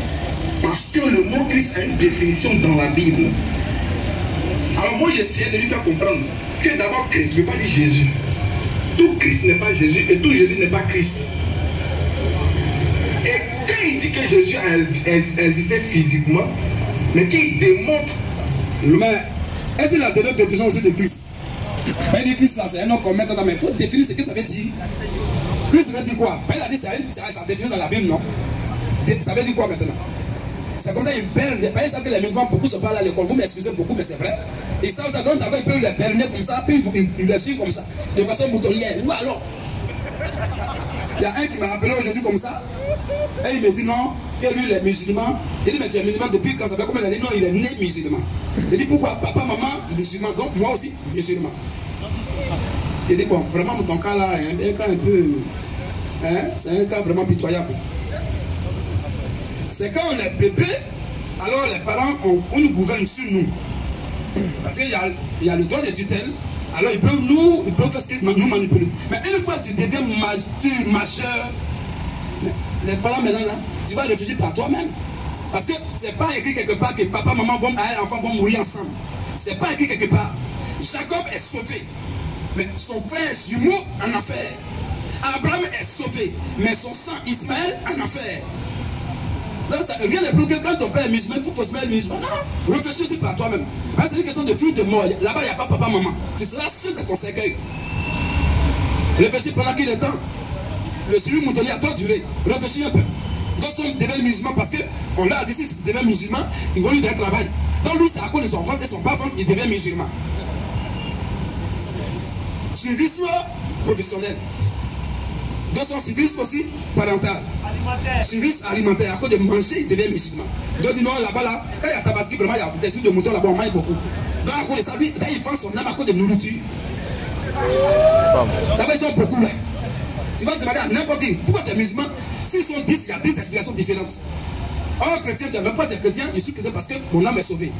Parce que le mot Christ a une définition dans la Bible. Alors moi j'essayais de lui faire comprendre que d'abord Christ ne veut pas dire Jésus. Tout Christ n'est pas Jésus et tout Jésus n'est pas Christ. Et quand il dit que Jésus a existé physiquement, mais qu'il démontre...
Mais est-ce qu'il a donné une définition aussi de Christ? Ben dit Christ là c'est un nom commun, mais il faut définir ce que ça veut dire. Christ veut dire quoi? Ben il a dit c'est défini dans la Bible, non? Ça veut dire quoi maintenant? C'est comme ça qu'ils bernent. Ils savent que les musulmans, beaucoup se parlent à l'école. Vous m'excusez beaucoup, mais c'est vrai. Ils savent ça, donc ça va, ils peuvent les berner comme ça, puis ils les suivent comme ça, de façon moutonnière. Ou alors, il y a un qui m'a appelé aujourd'hui comme ça, et il me dit non, que lui, il est musulman. Il dit, mais tu es musulman depuis quand ça fait combien d'années? Non, il est né musulman. Il dit, pourquoi? Papa, maman, musulman, donc moi aussi, musulman. Il dit, bon, vraiment, ton cas là, un cas un peu. Hein, c'est un cas vraiment pitoyable. C'est quand on est bébé, alors les parents on nous gouverne sur nous. Parce qu'il y a le droit de tutelle, alors ils peuvent faire ce qu'ils nous manipulent. Mais une fois que tu deviens majeur, les parents maintenant là, tu vas réfléchir par toi-même. Parce que c'est pas écrit quelque part que papa, maman, enfants vont mourir ensemble. C'est pas écrit quelque part. Jacob est sauvé, mais son frère jumeau en affaire. Abraham est sauvé, mais son sang Ismaël en affaire. Non, ça rien de plus que quand ton père est musulman, il faut forcément être musulman. Non, réfléchis aussi par toi-même. C'est une question de flux de mort. Là-bas, il n'y a pas papa, maman. Tu seras seul dans ton cercueil. Réfléchis pendant qu'il est temps. Le suivi moutonnier a trop duré. Réfléchis un peu. Donc, on devient musulman parce qu'on l'a dit, s'il devient musulman, ils vont lui donner un travail. Donc, lui, c'est à cause de son ventre et son bas-ventre, il devient musulman. Civisme professionnel. Donc son civisme aussi parental. Service alimentaire, à cause de manger, il devient musulman. Donc dis non, là-bas, là, quand il y a Tabaski, vraiment, il y a des trucs de moutons là-bas, on mange beaucoup. Donc à cause de ça, lui, il vend son âme à cause de nourriture. Ça va, ils sont beaucoup là. Tu vas demander à n'importe qui, pourquoi tu es musulman? S'ils sont 10, il y a 10 explications différentes. Oh, chrétien, tu n'as même pas été chrétien, je suis chrétien parce que mon âme est sauvée.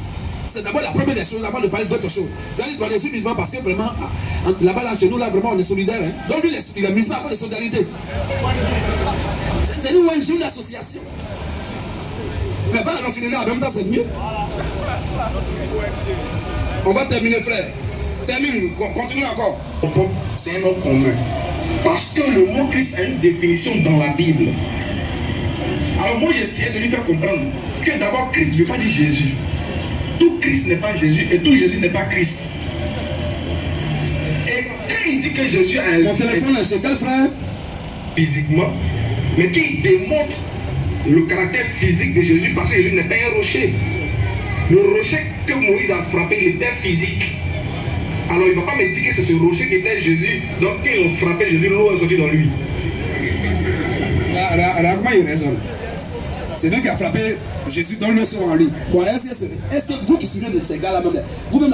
C'est d'abord la première des choses avant de parler d'autres choses. Je suis musulman parce que vraiment, là-bas, là, chez nous, là, vraiment, on est solidaires. Hein. Donc lui, il est musulman à cause de solidarité. C'est nous, une association. Mais pas en finir en même temps, c'est mieux. On va terminer, frère. Termine, continue encore.
C'est un nom commun. Parce que le mot Christ a une définition dans la Bible. Alors moi, j'essayais de lui faire comprendre que d'abord, Christ ne veut pas dire Jésus. Tout Christ n'est pas Jésus et tout Jésus n'est pas Christ. Et quand il dit que Jésus a
mon téléphone est chez quel frère?
Physiquement, mais qu'il démontre le caractère physique de Jésus parce que Jésus n'est pas un rocher. Le rocher que Moïse a frappé, il était physique. Alors il ne va pas me dire que c'est ce rocher qui était Jésus. Donc quand ils ont frappé Jésus, l'eau est sortie dans lui.
Comment il raisonne? C'est lui qui a frappé Jésus dans le sang en lui. Bon, est-ce que vous qui suivez de ces gars-là, même, vous-même,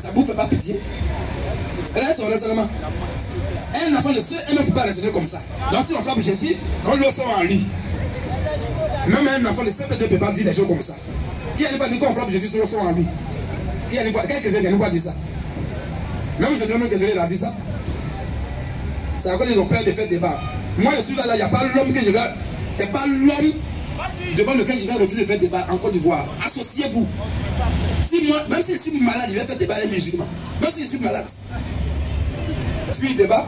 ça ne vous fait pas pitié? Là, son raisonnement. Un enfant de ceux, un ne peut pas raisonner comme ça. Donc si on frappe Jésus, quand le sang en lui. Même un enfant de 7 ne peut pas dire des choses comme ça. Qui n'a pas dit qu'on frappe Jésus sur le sang en lui? Qui n'a pas dit ça? Même je dis que Jésus a dit ça. C'est à cause qu'ils ont peur de faire débat. Moi je suis là, il n'y a pas l'homme que je vais. Il n'y a pas l'homme devant lequel je vais refuser de faire débat en Côte d'Ivoire. Associez-vous. Si moi, même si je suis malade, je vais faire débat avec les musulmans. Même si je suis malade. Fuis débat.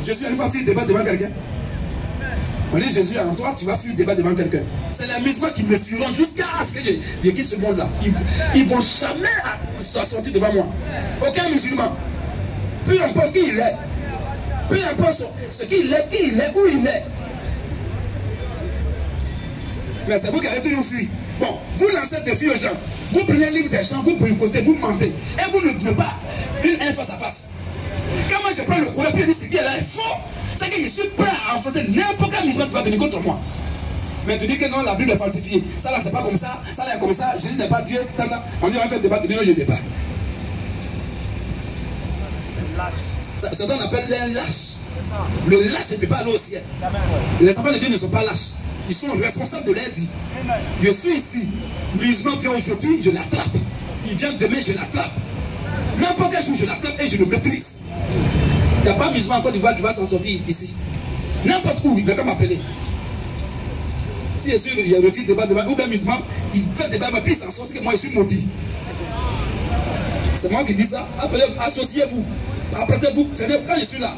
Jésus n'a pas fait débat devant quelqu'un. On dit Jésus en toi, tu vas fuir débat devant quelqu'un. C'est les musulmans qui me fuiront jusqu'à ce que je quitte ce monde-là. Ils ne vont jamais sortir devant moi. Aucun musulman. Peu importe qui il est. Peu importe ce qu'il est, qui il est, où il est. Mais c'est vous qui avez toujours fui. Bon, vous lancez des défis aux gens. Vous prenez le livre des chants, vous boycottez, vous mentez. Et vous ne trouvez pas une face à face. Quand moi je prends le courant et je dis ce qui est là est faux, c'est que je suis prêt à affronter n'importe quel musulman qui va venir contre moi. Mais tu dis que non, la Bible est falsifiée. Ça là, c'est pas comme ça. Ça là, est comme ça. Jésus n'est pas Dieu. On dit on va faire débat. Tu dis non, je débat. Certains appellent les lâches. Le lâche ne peut pas aller au ciel. Les enfants de Dieu ne sont pas lâches. Ils sont responsables de leur vie. Je suis ici. Musulman vient aujourd'hui, je l'attrape. Il vient demain, je l'attrape. N'importe quel jour, je l'attrape et je le maîtrise. Il n'y a pas de musulman en Côte d'Ivoire qui va s'en sortir ici. N'importe où, il va comme m'appeler. Si je suis le refus de débat, ou bien musulman, il fait débat, mais puis il s'en sort, c'est que moi je suis maudit. C'est moi qui dis ça. Appelez, associez-vous. Apprêtez-vous. Quand je suis là,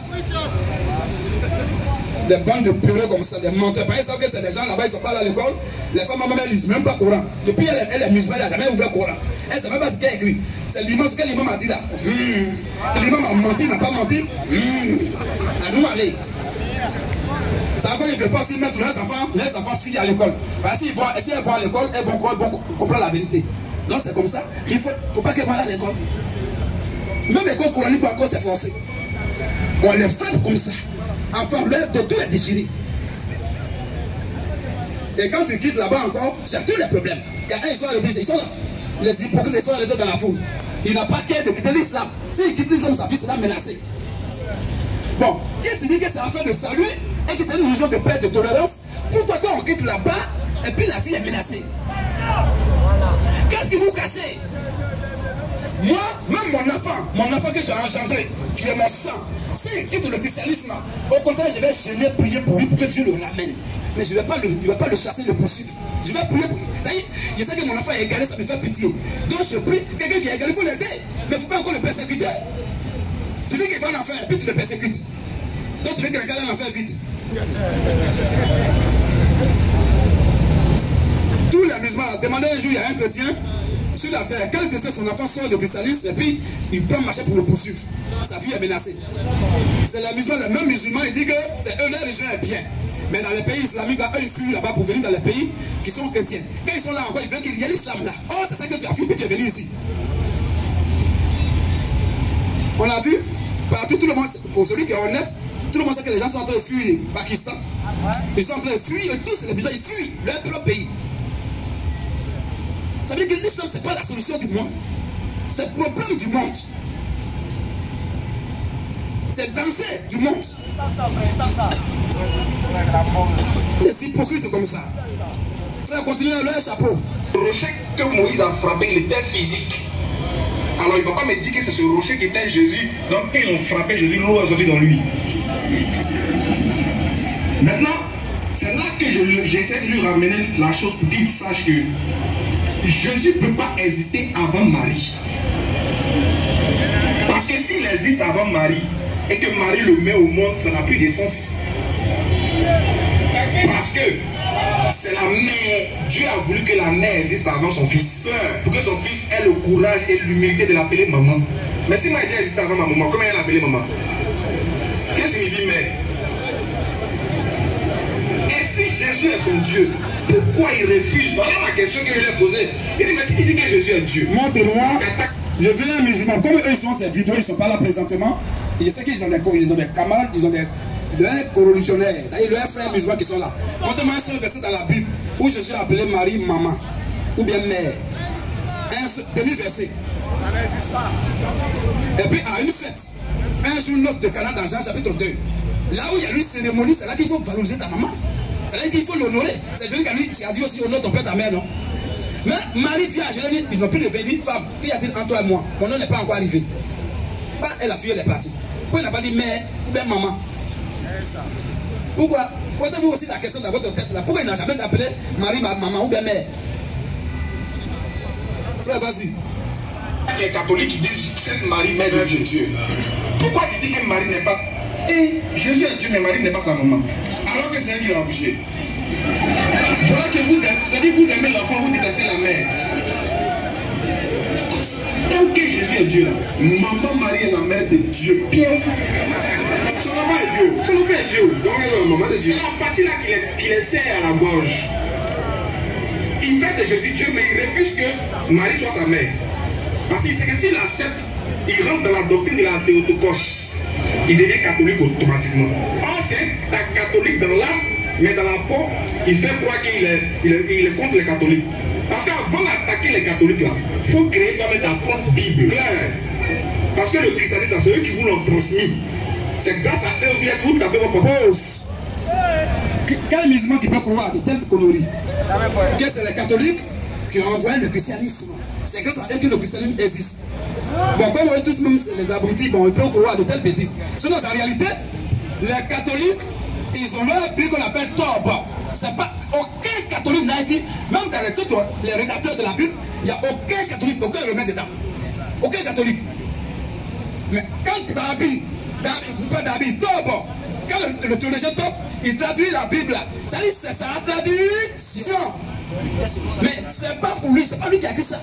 des bandes de peureux comme ça, des menteurs. Par exemple, c'est des gens là-bas, ils ne sont pas là à l'école. Les femmes, maman, elles ne lisent même pas le Coran. Depuis, elle est musulmane, elle n'a jamais ouvert le Coran. Elle ne sait même pas ce qu'elle a écrit. C'est l'imam, ce que l'imam a dit là. L'imam a menti, n'a pas menti. À nous aller. Ça veut dire que pas s'ils mettent les enfants filles à l'école. Si elles vont à l'école, elles vont comprendre la vérité. Donc c'est comme ça. Il ne faut pas qu'elles vont à l'école. Même l'école coranique, encore, c'est forcé. On les frappe comme ça. Enfin, leur tout est déchiré. Et quand tu quittes là-bas encore, c'est tous les problèmes. Il y a un, ils sont arrêtés, ils sont là. Les hypocrites, ils sont arrêtés dans la foule. Il n'a pas qu'à de quitter l'islam. S'il quitte l'islam, sa vie sera menacée. Bon, quand tu dis que c'est afin de saluer et que c'est une religion de paix, de tolérance, pourquoi quand on quitte là-bas et puis la vie est menacée? Qu'est-ce que vous cachez? Moi, même mon enfant que j'ai engendré, qui est mon sang, s'il quitte le christianisme, au contraire, je vais gêner, prier pour lui pour que Dieu le ramène. Mais je ne vais pas le chasser, le poursuivre. Je vais prier pour lui. Je sais que mon enfant est égaré, ça me fait pitié. Donc je prie, quelqu'un qui est égaré, il faut l'aider. Mais il ne faut pas encore le persécuter. Tu dis qu'il fait un enfant et puis tu le persécutes. Donc tu veux que quelqu'un ait un enfant vite. Tous les musulmans, demandez un jour, il y a un chrétien sur la terre. Quel chrétien son enfant sort de christianisme et puis il prend marcher pour le poursuivre. Sa vie est menacée. C'est les musulmans, les mêmes musulmans, ils disent que c'est eux, leur religion est bien. Mais dans les pays islamiques, là, eux, ils fuient là-bas pour venir dans les pays qui sont chrétiens. Quand ils sont là encore, ils veulent qu'il y ait l'islam là. Oh, c'est ça que tu as fui, puis tu es venu ici. On a vu, partout, tout le monde, pour celui qui est honnête, tout le monde sait que les gens sont en train de fuir le Pakistan. Ils sont en train de fuir, tous les musulmans, ils fuient leur propre pays. Ça veut dire que l'islam, ce n'est pas la solution du monde. C'est le problème du monde. C'est le danger du monde. Les hypocrites comme ça. Frère, continuez à leur chapeau.
Le rocher que Moïse a frappé, il était physique. Alors il ne va pas me dire que c'est ce rocher qui était Jésus. Donc quand ils ont frappé Jésus, l'eau est sortie dans lui. Maintenant, c'est là que j'essaie de lui ramener la chose pour qu'il sache que Jésus ne peut pas exister avant Marie. Parce que s'il existe avant Marie et que Marie le met au monde, ça n'a plus de sens. Parce que c'est la mère. Dieu a voulu que la mère existe avant son fils. Pour que son fils ait le courage et l'humilité de l'appeler maman. Mais si Marie existait avant ma maman, comment elle l'appelait maman? Qu'est-ce que signifie mère? Et si Jésus est son Dieu, pourquoi il refuse? Voilà ma question que je lui ai posée. Il dit, mais si tu dis que Jésus est Dieu,
montre-moi. Je viens un musulman. Comme eux, ils sont cette vidéo, ils ne sont pas là présentement. Et je sais qu'ils ont des camarades, ils ont des co-religionnaires. C'est-à-dire leurs frères musulmans qui sont là. Montre-moi un seul verset dans la Bible où je suis appelé Marie, maman. Ou bien mère. Un demi-verset. Ça n'existe pas. Et puis à une fête, un jour, noce de Cana dans Jean chapitre 2. Là où il y a une cérémonie, c'est là qu'il faut valoriser ta maman. C'est là qu'il faut l'honorer. C'est Jésus qui a dit aussi honore ton père, ta mère, non? Mais Marie vient à Jésus, ils n'ont plus de vie. Femme, qu'y a-t-il entre toi et moi? Mon nom n'est pas encore arrivé. Bah, elle a fui, elle est partie. Pourquoi il n'a pas dit mère ou bien maman? Pourquoi? Posez-vous aussi la question dans votre tête là. Pourquoi il n'a jamais appelé Marie, maman ou bien mère? Frère, vas-y.
Les catholiques qui disent Sainte Marie, mère de Dieu. Pourquoi tu dis que Marie n'est pas... Et Jésus est Dieu, mais Marie n'est pas sa maman. Alors que c'est elle qui l'a accouché. Voilà que vous aimez, c'est-à-dire vous aimez l'enfant, vous détestez la mère. Tant que Jésus est Dieu là. Maman Marie est la mère de Dieu. Bien. Son maman est Dieu. Son enfant est Dieu. Donc elle est la maman de Dieu. C'est la partie là qu'il essaie à la gorge. Il fait de Jésus Dieu, mais il refuse que Marie soit sa mère. Parce qu'il sait que s'il accepte, il rentre dans la doctrine de la Théotokos. Il devient catholique automatiquement. Or, c'est un catholique dans l'âme, Mais dans la porte, il fait croire qu'il est contre les catholiques. Parce qu'avant d'attaquer les catholiques, là, il faut créer quand même ta propre Bible. Claire. Parce que le christianisme, c'est eux qui vous l'ont transmis. C'est grâce à eux que vous tapez votre pause.
Quel musulman qui peut croire de telles conneries? Que c'est les catholiques qui ont envoyé le christianisme. C'est grâce à eux que le christianisme existe. Bon, comme on est tous même les abrutis, bon, ils peuvent croire de telles bêtises. Sinon, en réalité, les catholiques, ils ont leur Bible qu'on appelle Tob. C'est pas aucun catholique n'a écrit, même dans les trucs, les rédacteurs de la Bible, il n'y a aucun catholique, aucun remède dedans. Aucun catholique. Mais quand David, pas David, Tob, quand le théologien Tob, il traduit la Bible, ça dit c'est sa traduction. Mais c'est pas pour lui, c'est pas lui qui a écrit ça.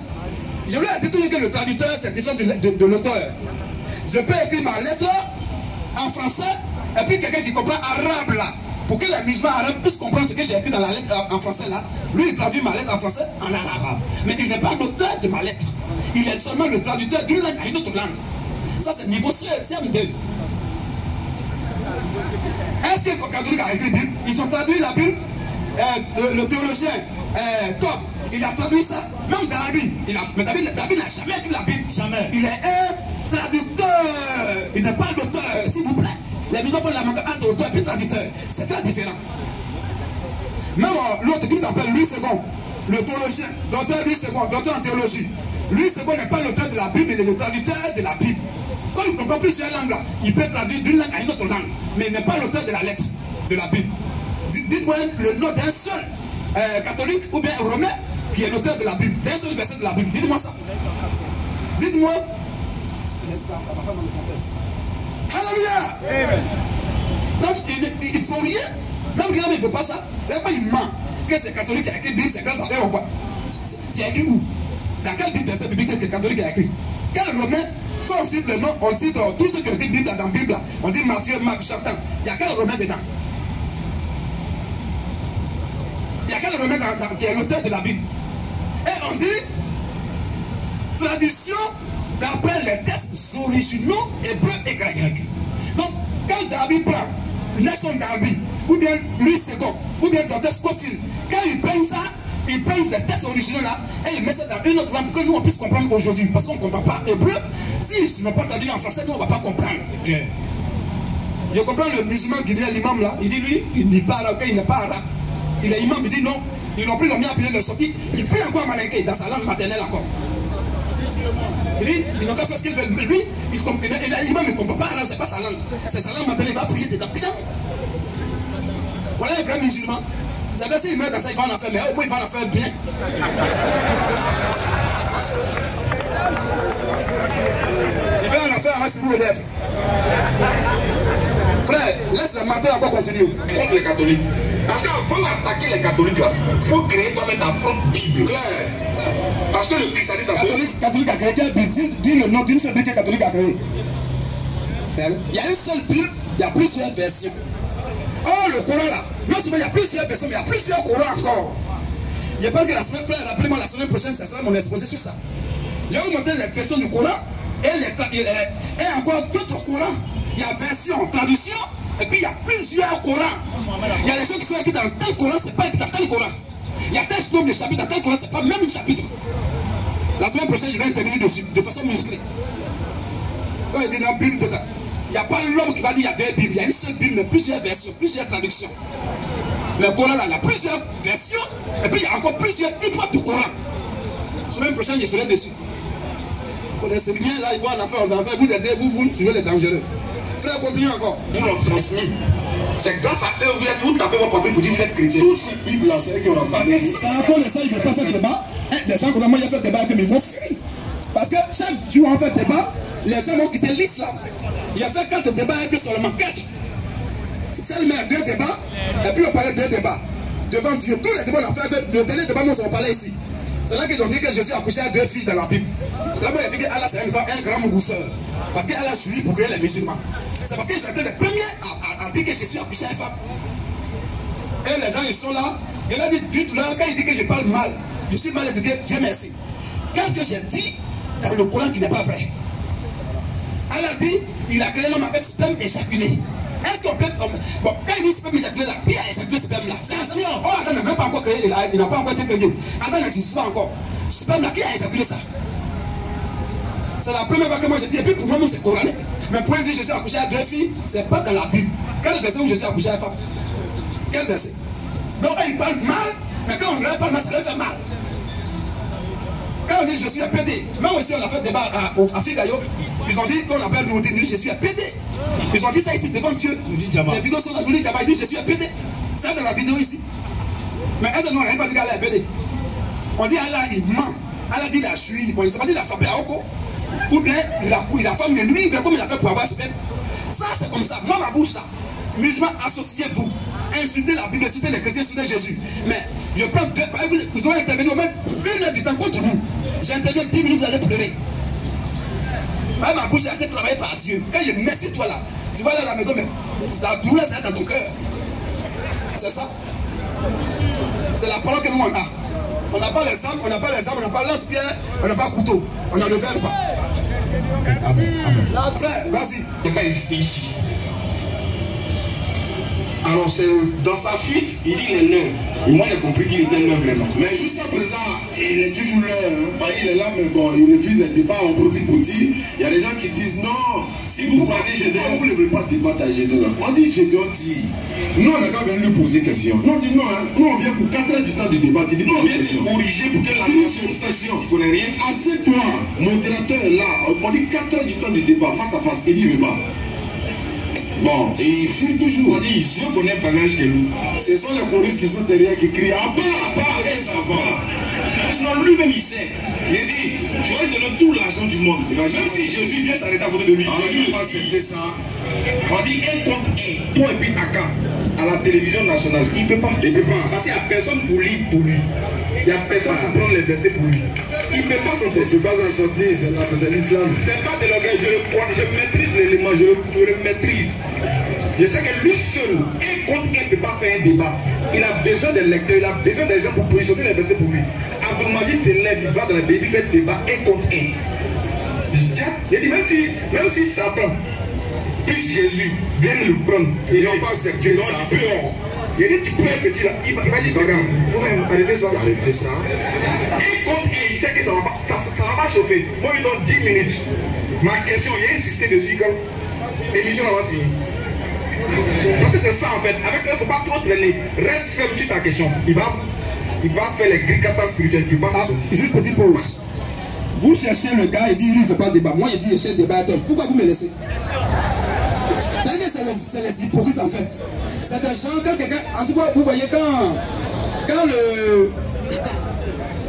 Je lui ai dit toujours que le traducteur, c'est différent de l'auteur. Je peux écrire ma lettre en français, et puis quelqu'un qui comprend arabe là, pour que les musulmans arabes puissent comprendre ce que j'ai écrit dans la lettre en français là. Lui, il traduit ma lettre en français en arabe. Mais il n'est pas l'auteur de ma lettre. Il est seulement le traducteur d'une langue à une autre langue. Ça, c'est niveau CM2. Est-ce que le catholique a écrit la Bible? Ils ont traduit la Bible. Le théologien Tom, il a traduit ça. Même David, mais David n'a jamais écrit la Bible. Jamais. Il est un traducteur. Il n'est pas l'auteur, s'il vous plaît. Les musulmans font la manque entre auteur et traducteur. C'est très différent. Même l'autre qui nous appelle Louis II, le théologien, docteur Louis II, docteur en théologie. Louis II n'est pas l'auteur de la Bible, il est le traducteur de la Bible. Quand il ne comprend plus cette langue-là, il peut traduire d'une langue à une autre langue. Mais il n'est pas l'auteur de la lettre de la Bible. Dites-moi le nom d'un seul catholique ou bien romain qui est l'auteur de la Bible, d'un seul verset de la Bible. Dites-moi ça. Dites-moi. Alléluia. Donc il ne faut rien. Même quand il ne peut pas ça, il ment. Que c'est catholique qui a écrit la Bible, c'est grâce à eux ou pas. Tu as écrit où? Dans quel Bible verset biblique que le catholique a écrit? Quel romain? Quand on cite le nom, on cite tous ceux qui ont écrit la Bible dans la Bible. On dit Matthieu, Marc, Chantal. Il y a quel romain dedans? Il y a quel romain qui est l'auteur de la Bible? Et on dit traduction d'après les textes originaux hébreux et grecs. Donc, quand David prend Nelson Darby, ou bien Louis II, ou bien Dr. Scofield, quand ils prennent ça, ils prennent les textes originaux là et ils mettent ça dans une autre langue pour que nous on puisse comprendre aujourd'hui. Parce qu'on ne comprend pas hébreu. S'ils n'ont pas traduit en français, nous on ne va pas comprendre. C'est clair. Je comprends le musulman qui dit à l'imam là, il dit lui, il n'est pas arabe, il n'est pas arabe. Il est imam, il dit non. Ils n'ont plus mis à payer le sortie. Il prie encore malinqué dans sa langue maternelle encore. Il dit, ils n'ont qu'à faire ce qu'ils veulent. Mais lui, l'imam ne comprend pas arabe, c'est pas sa langue. C'est sa langue maternelle, il va prier dedans bien. Voilà un vrai musulman. Vous savez, s'il meurt dans ça, il va en faire, mais au moins il va en faire bien. Il va en faire un sur les lèvres. Frère, laisse le matin encore continuer.
Contre les catholiques. Parce qu'avant d'attaquer les catholiques, il faut créer toi-même ta propre Bible. Claire. Parce que le christianisme,
catholique a créé quelle Bible? Dis le nom d'une seule Bible que catholique a créé. Il y a une seule Bible, il y a plusieurs versions. Oh, le Coran là, non seulement il y a plusieurs versions, mais il y a plusieurs Corans encore. Je pense que la semaine prochaine, rappelez-moi la semaine prochaine, ça sera mon exposé sur ça. Je vais vous montrer les versions du Coran et encore d'autres Corans. Il y a version, traduction, et puis il y a plusieurs Corans. Il y a des choses qui sont écrites dans tel Coran, c'est pas écrit dans tel Coran. Il y a tel nombre de chapitres dans tel Coran, c'est pas même un chapitre. La semaine prochaine, je vais intervenir dessus, de façon musclée. Quand il dit dans la Bible dedans, il n'y a pas l'homme qui va dire il y a deux Bibles, il y a une seule Bible, mais plusieurs versions, plusieurs traductions. Le Coran là, il y a plusieurs versions, et puis il y a encore plusieurs types de Coran. La semaine prochaine, je serai dessus. Vous ne connaissez rien là, il faut en faire, vous aider, vous suivez les dangereux. Frère, continue encore.
Nous l'ont transmis. C'est grâce à eux que vous tapez votre papier pour dire que vous êtes chrétien. Toutes ces Bibles là, c'est eux qui ont rassemblé.
C'est encore de ça, ils ne veulent pas faire débat. Des gens comme moi, ils ont fait débat avec eux, mais ils vont fuir. Parce que chaque jour, on fait débat, les gens vont quitter l'islam. Il a fait 4 débats avec eux seulement 4. C'est met 2 débats, et puis on parlait de 2 débats. Devant Dieu, tous les débats on a fait, le dernier débat, nous on parlait ici. C'est là qu'ils ont dit que Jésus a accouché à 2 filles dans la Bible. C'est là qu'ils ont dit qu'Allah c'est un grand mousseur. Parce qu'Allah a joui pour créer les musulmans. C'est parce qu'ils ont été les premiers à dire que Jésus a accouché à une femme. Et les gens ils sont là, il a dit, dites-leur, quand il dit que je parle mal, je suis mal éduqué, Dieu merci. Qu'est-ce que j'ai dit dans le Coran qui n'est pas vrai? Allah dit, il a créé l'homme avec sperme éjaculé. est-ce qu'on peut... Bon, quand il dit sperme éjaculé là, qui a éjaculé ce sperme là? C'est Adam. Oh, Adam n'a même pas encore créé, il n'a pas encore été créé. Adam n'existe pas encore. Ce sperme là, qui a éjaculé ça? C'est la première fois que moi je dis, et puis pour moi, c'est coranique. Mais pour dire je suis accouché à 2 filles, c'est pas dans la Bible. Quel verset où je suis accouché à une femme? Quel verset? Donc il parle mal, mais quand on ne parle mal, ça leur fait mal. Quand on dit je suis un PD, même aussi on a fait débat à Figayo, ils ont dit qu'on appelle nous, dit je suis un PD. Ils ont dit ça ici devant Dieu. Les vidéos sont là, nous dit Jama, il dit je suis un PD. C'est dans la vidéo ici. Mais est-ce que nous n'avons pas dit qu'elle est un PD? On dit Allah il ment. Allah dit la chouille. Bon, je ne sais pas s'il a frappé à Oko. Ou bien il a fait de lui, comme il a fait pour avoir ce peuple. Ça c'est comme ça. Moi ma bouche là, musulmans, associez-vous. Insultez la Bible, insultez les chrétiens, insultez Jésus. Mais je prends deux. Vous aurez intervenu au même 1 heure du temps contre nous. J'interviens 10 minutes, vous allez pleurer. Ma bouche a été travaillée par Dieu. Quand je merci toi là, tu vas aller à la maison, mais la douleur c'est dans ton cœur. C'est ça. C'est la parole que nous on a. On n'a pas les armes, on n'a pas les armes, on n'a pas lance-pierre, on n'a pas couteau. On a le verbe.
Amen. Amen.
Frère, vas-y.
Il n'a pas existé ici. Alors, c'est dans sa fuite, il dit il est l'heure. Et moi, j'ai compris qu'il était l'heure vraiment.
Mais jusqu'à présent, il est toujours là. Il est là, mais bon, il refuse le débat. On profite pour dire. Il y a des gens qui disent non.
Si vous croisez Gédéon,
vous ne voulez pas débattre à Gédéon. On dit Gédéon dit. Nous, on a quand même lui poser question. Nous, on dit non. Hein. Nous, on vient pour 4 heures du temps de débat. Il dit
on vient te corriger pour que la nation ne connaît rien.
Assieds-toi. Modérateur est là. On dit 4 heures du temps de débat face à face. Il dit il veut pas. Bon, et il fuit toujours.
On dit, Dieu connaît bagage que nous.
Ce sont les choristes qui sont derrière qui crient à part,
et ça va. Sinon, lui-même, il sait. Il dit, je vais donner tout l'argent du monde. Même si Jésus vient s'arrêter à côté de lui.
Il va pas accepter ça.
On dit, un contre un, toi et puis Aka, à la télévision nationale. Il ne peut pas.
Il peut pas.
Parce qu'il n'y a personne pour lui. Il n'y a personne pour prendre les versets pour lui. Il ne peut pas s'en sortir.
Il ne peut pas s'en sortir, c'est l'islam.
C'est pas de l'orgueil, je maîtrise l'élément, je le maîtrise. Je sais que lui seul, un contre un ne peut pas faire un débat. Il a besoin des lecteurs, il a besoin des gens pour positionner les versets pour lui. Abdul-Majid se lève, il va dans la Bible, il fait débat un contre un. Il dit, même si Satan, plus Jésus, viennent le prendre,
ils n'ont pas accepté ça.
Il dit, tu peux un petit là, il va dire, regarde, vous-même, arrêtez ça.
Arrêtez ça.
Un contre un, il sait que ça ne va pas chauffer. Moi, il donne 10 minutes. Ma question, il a insisté dessus quand l'émission va finir. Parce que c'est ça en fait. Avec il ne faut pas trop traîner. Reste ferme sur ta question. Il va faire les gricatas spirituelles. Tu passes à sortir.
Juste une petite pause. Vous cherchez le gars, il dit lui il ne veut pas de débat. Moi il dit je cherche débat à toi. Pourquoi vous me laissez? C'est les hypocrites en fait. C'est des gens, quand quelqu'un. En tout cas, vous voyez quand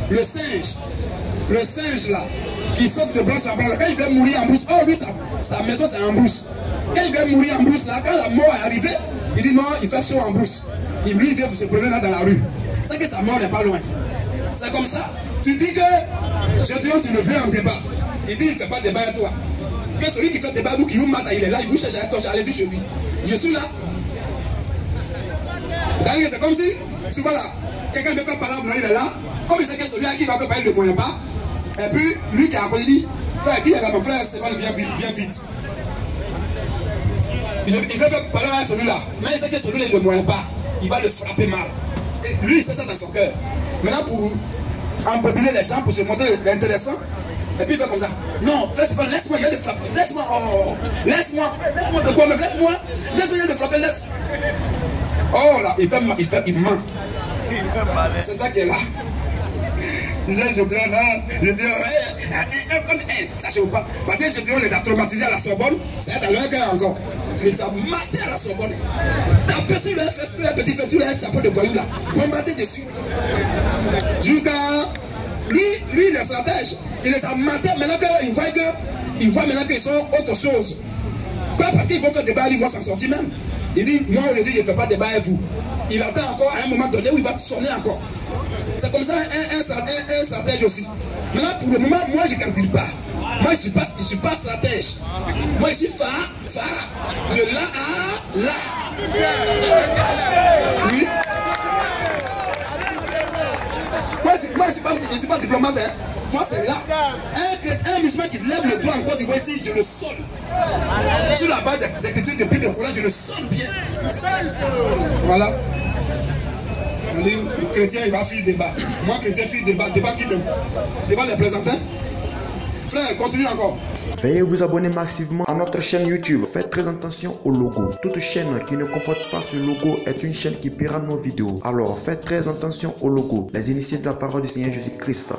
le singe là, qui saute de branche en branche, quand il veut mourir en brousse, oh lui sa maison c'est en brousse. Quand il veut mourir en brousse là, quand la mort est arrivée, il dit non, il fait chaud en brousse. Lui il vient se promener là dans la rue. C'est que sa mort n'est pas loin. C'est comme ça. Tu dis que Gédéon tu le veux en débat. Il dit il ne fait pas débat à toi. Que celui qui fait débat, vous qui vous mate, il est là, il vous cherche à toi, allez-y chez lui. Je suis là. C'est comme si, souvent là, quelqu'un veut faire parler, il est là. Comme il sait que celui à qui il va faire parler, il ne le moyen pas. Et puis, lui qui a appelé, il dit, frère, qui est là, mon frère, c'est pas, viens vite, viens vite. Il veut faire parler à celui-là. Mais il sait que celui-là, il ne le moyen pas. Il va le frapper mal. Et lui, il sait ça dans son cœur. Maintenant, pour embourber les gens, pour se montrer l'intéressant, et puis il fait comme ça. Non, fais-moi, laisse-moi, il y a de frapper. Laisse-moi, oh, laisse-moi, de quoi même, laisse-moi, il y a de frapper, laisse. Oh là, il ment. C'est ça qui est là. Là, je dis, sachez ou pas, parce que je dis, on les a traumatisés à la Sorbonne, c'est dans leur cœur encore. On les a matés à la Sorbonne. Tapé sur leur fesse, leur petit fait, tout leur chapeau de voyou là, bombardé dessus. Jusqu'à. Lui, il est stratège. Il les a matés maintenant qu'il voit maintenant qu'ils sont autre chose. Pas parce qu'ils vont faire débat, ils vont s'en sortir même. Il dit, moi aujourd'hui, je ne fais pas débat avec vous. Il attend encore à un moment donné où il va sonner encore. C'est comme ça un stratège aussi. Maintenant, pour le moment, moi, je ne calcule pas. Moi, je ne suis pas stratège. Moi, je suis phare. De là à là. Oui. Moi, je ne suis pas diplomate. Hein. Moi, c'est là. Un musulman qui se lève le doigt en Côte d'Ivoire ici, je le sonne. Sur la base des écritures depuis le courage, je le sens bien. Voilà. On dit, le chrétien, il va faire débat. Moi, chrétien, faire débat. Débat qui donne? Débat des plaisantins. Frère, continue encore.
Veuillez vous abonner massivement à notre chaîne YouTube. Faites très attention au logo. Toute chaîne qui ne comporte pas ce logo est une chaîne qui pirate nos vidéos. Alors faites très attention au logo. Les initiés de la parole du Seigneur Jésus-Christ.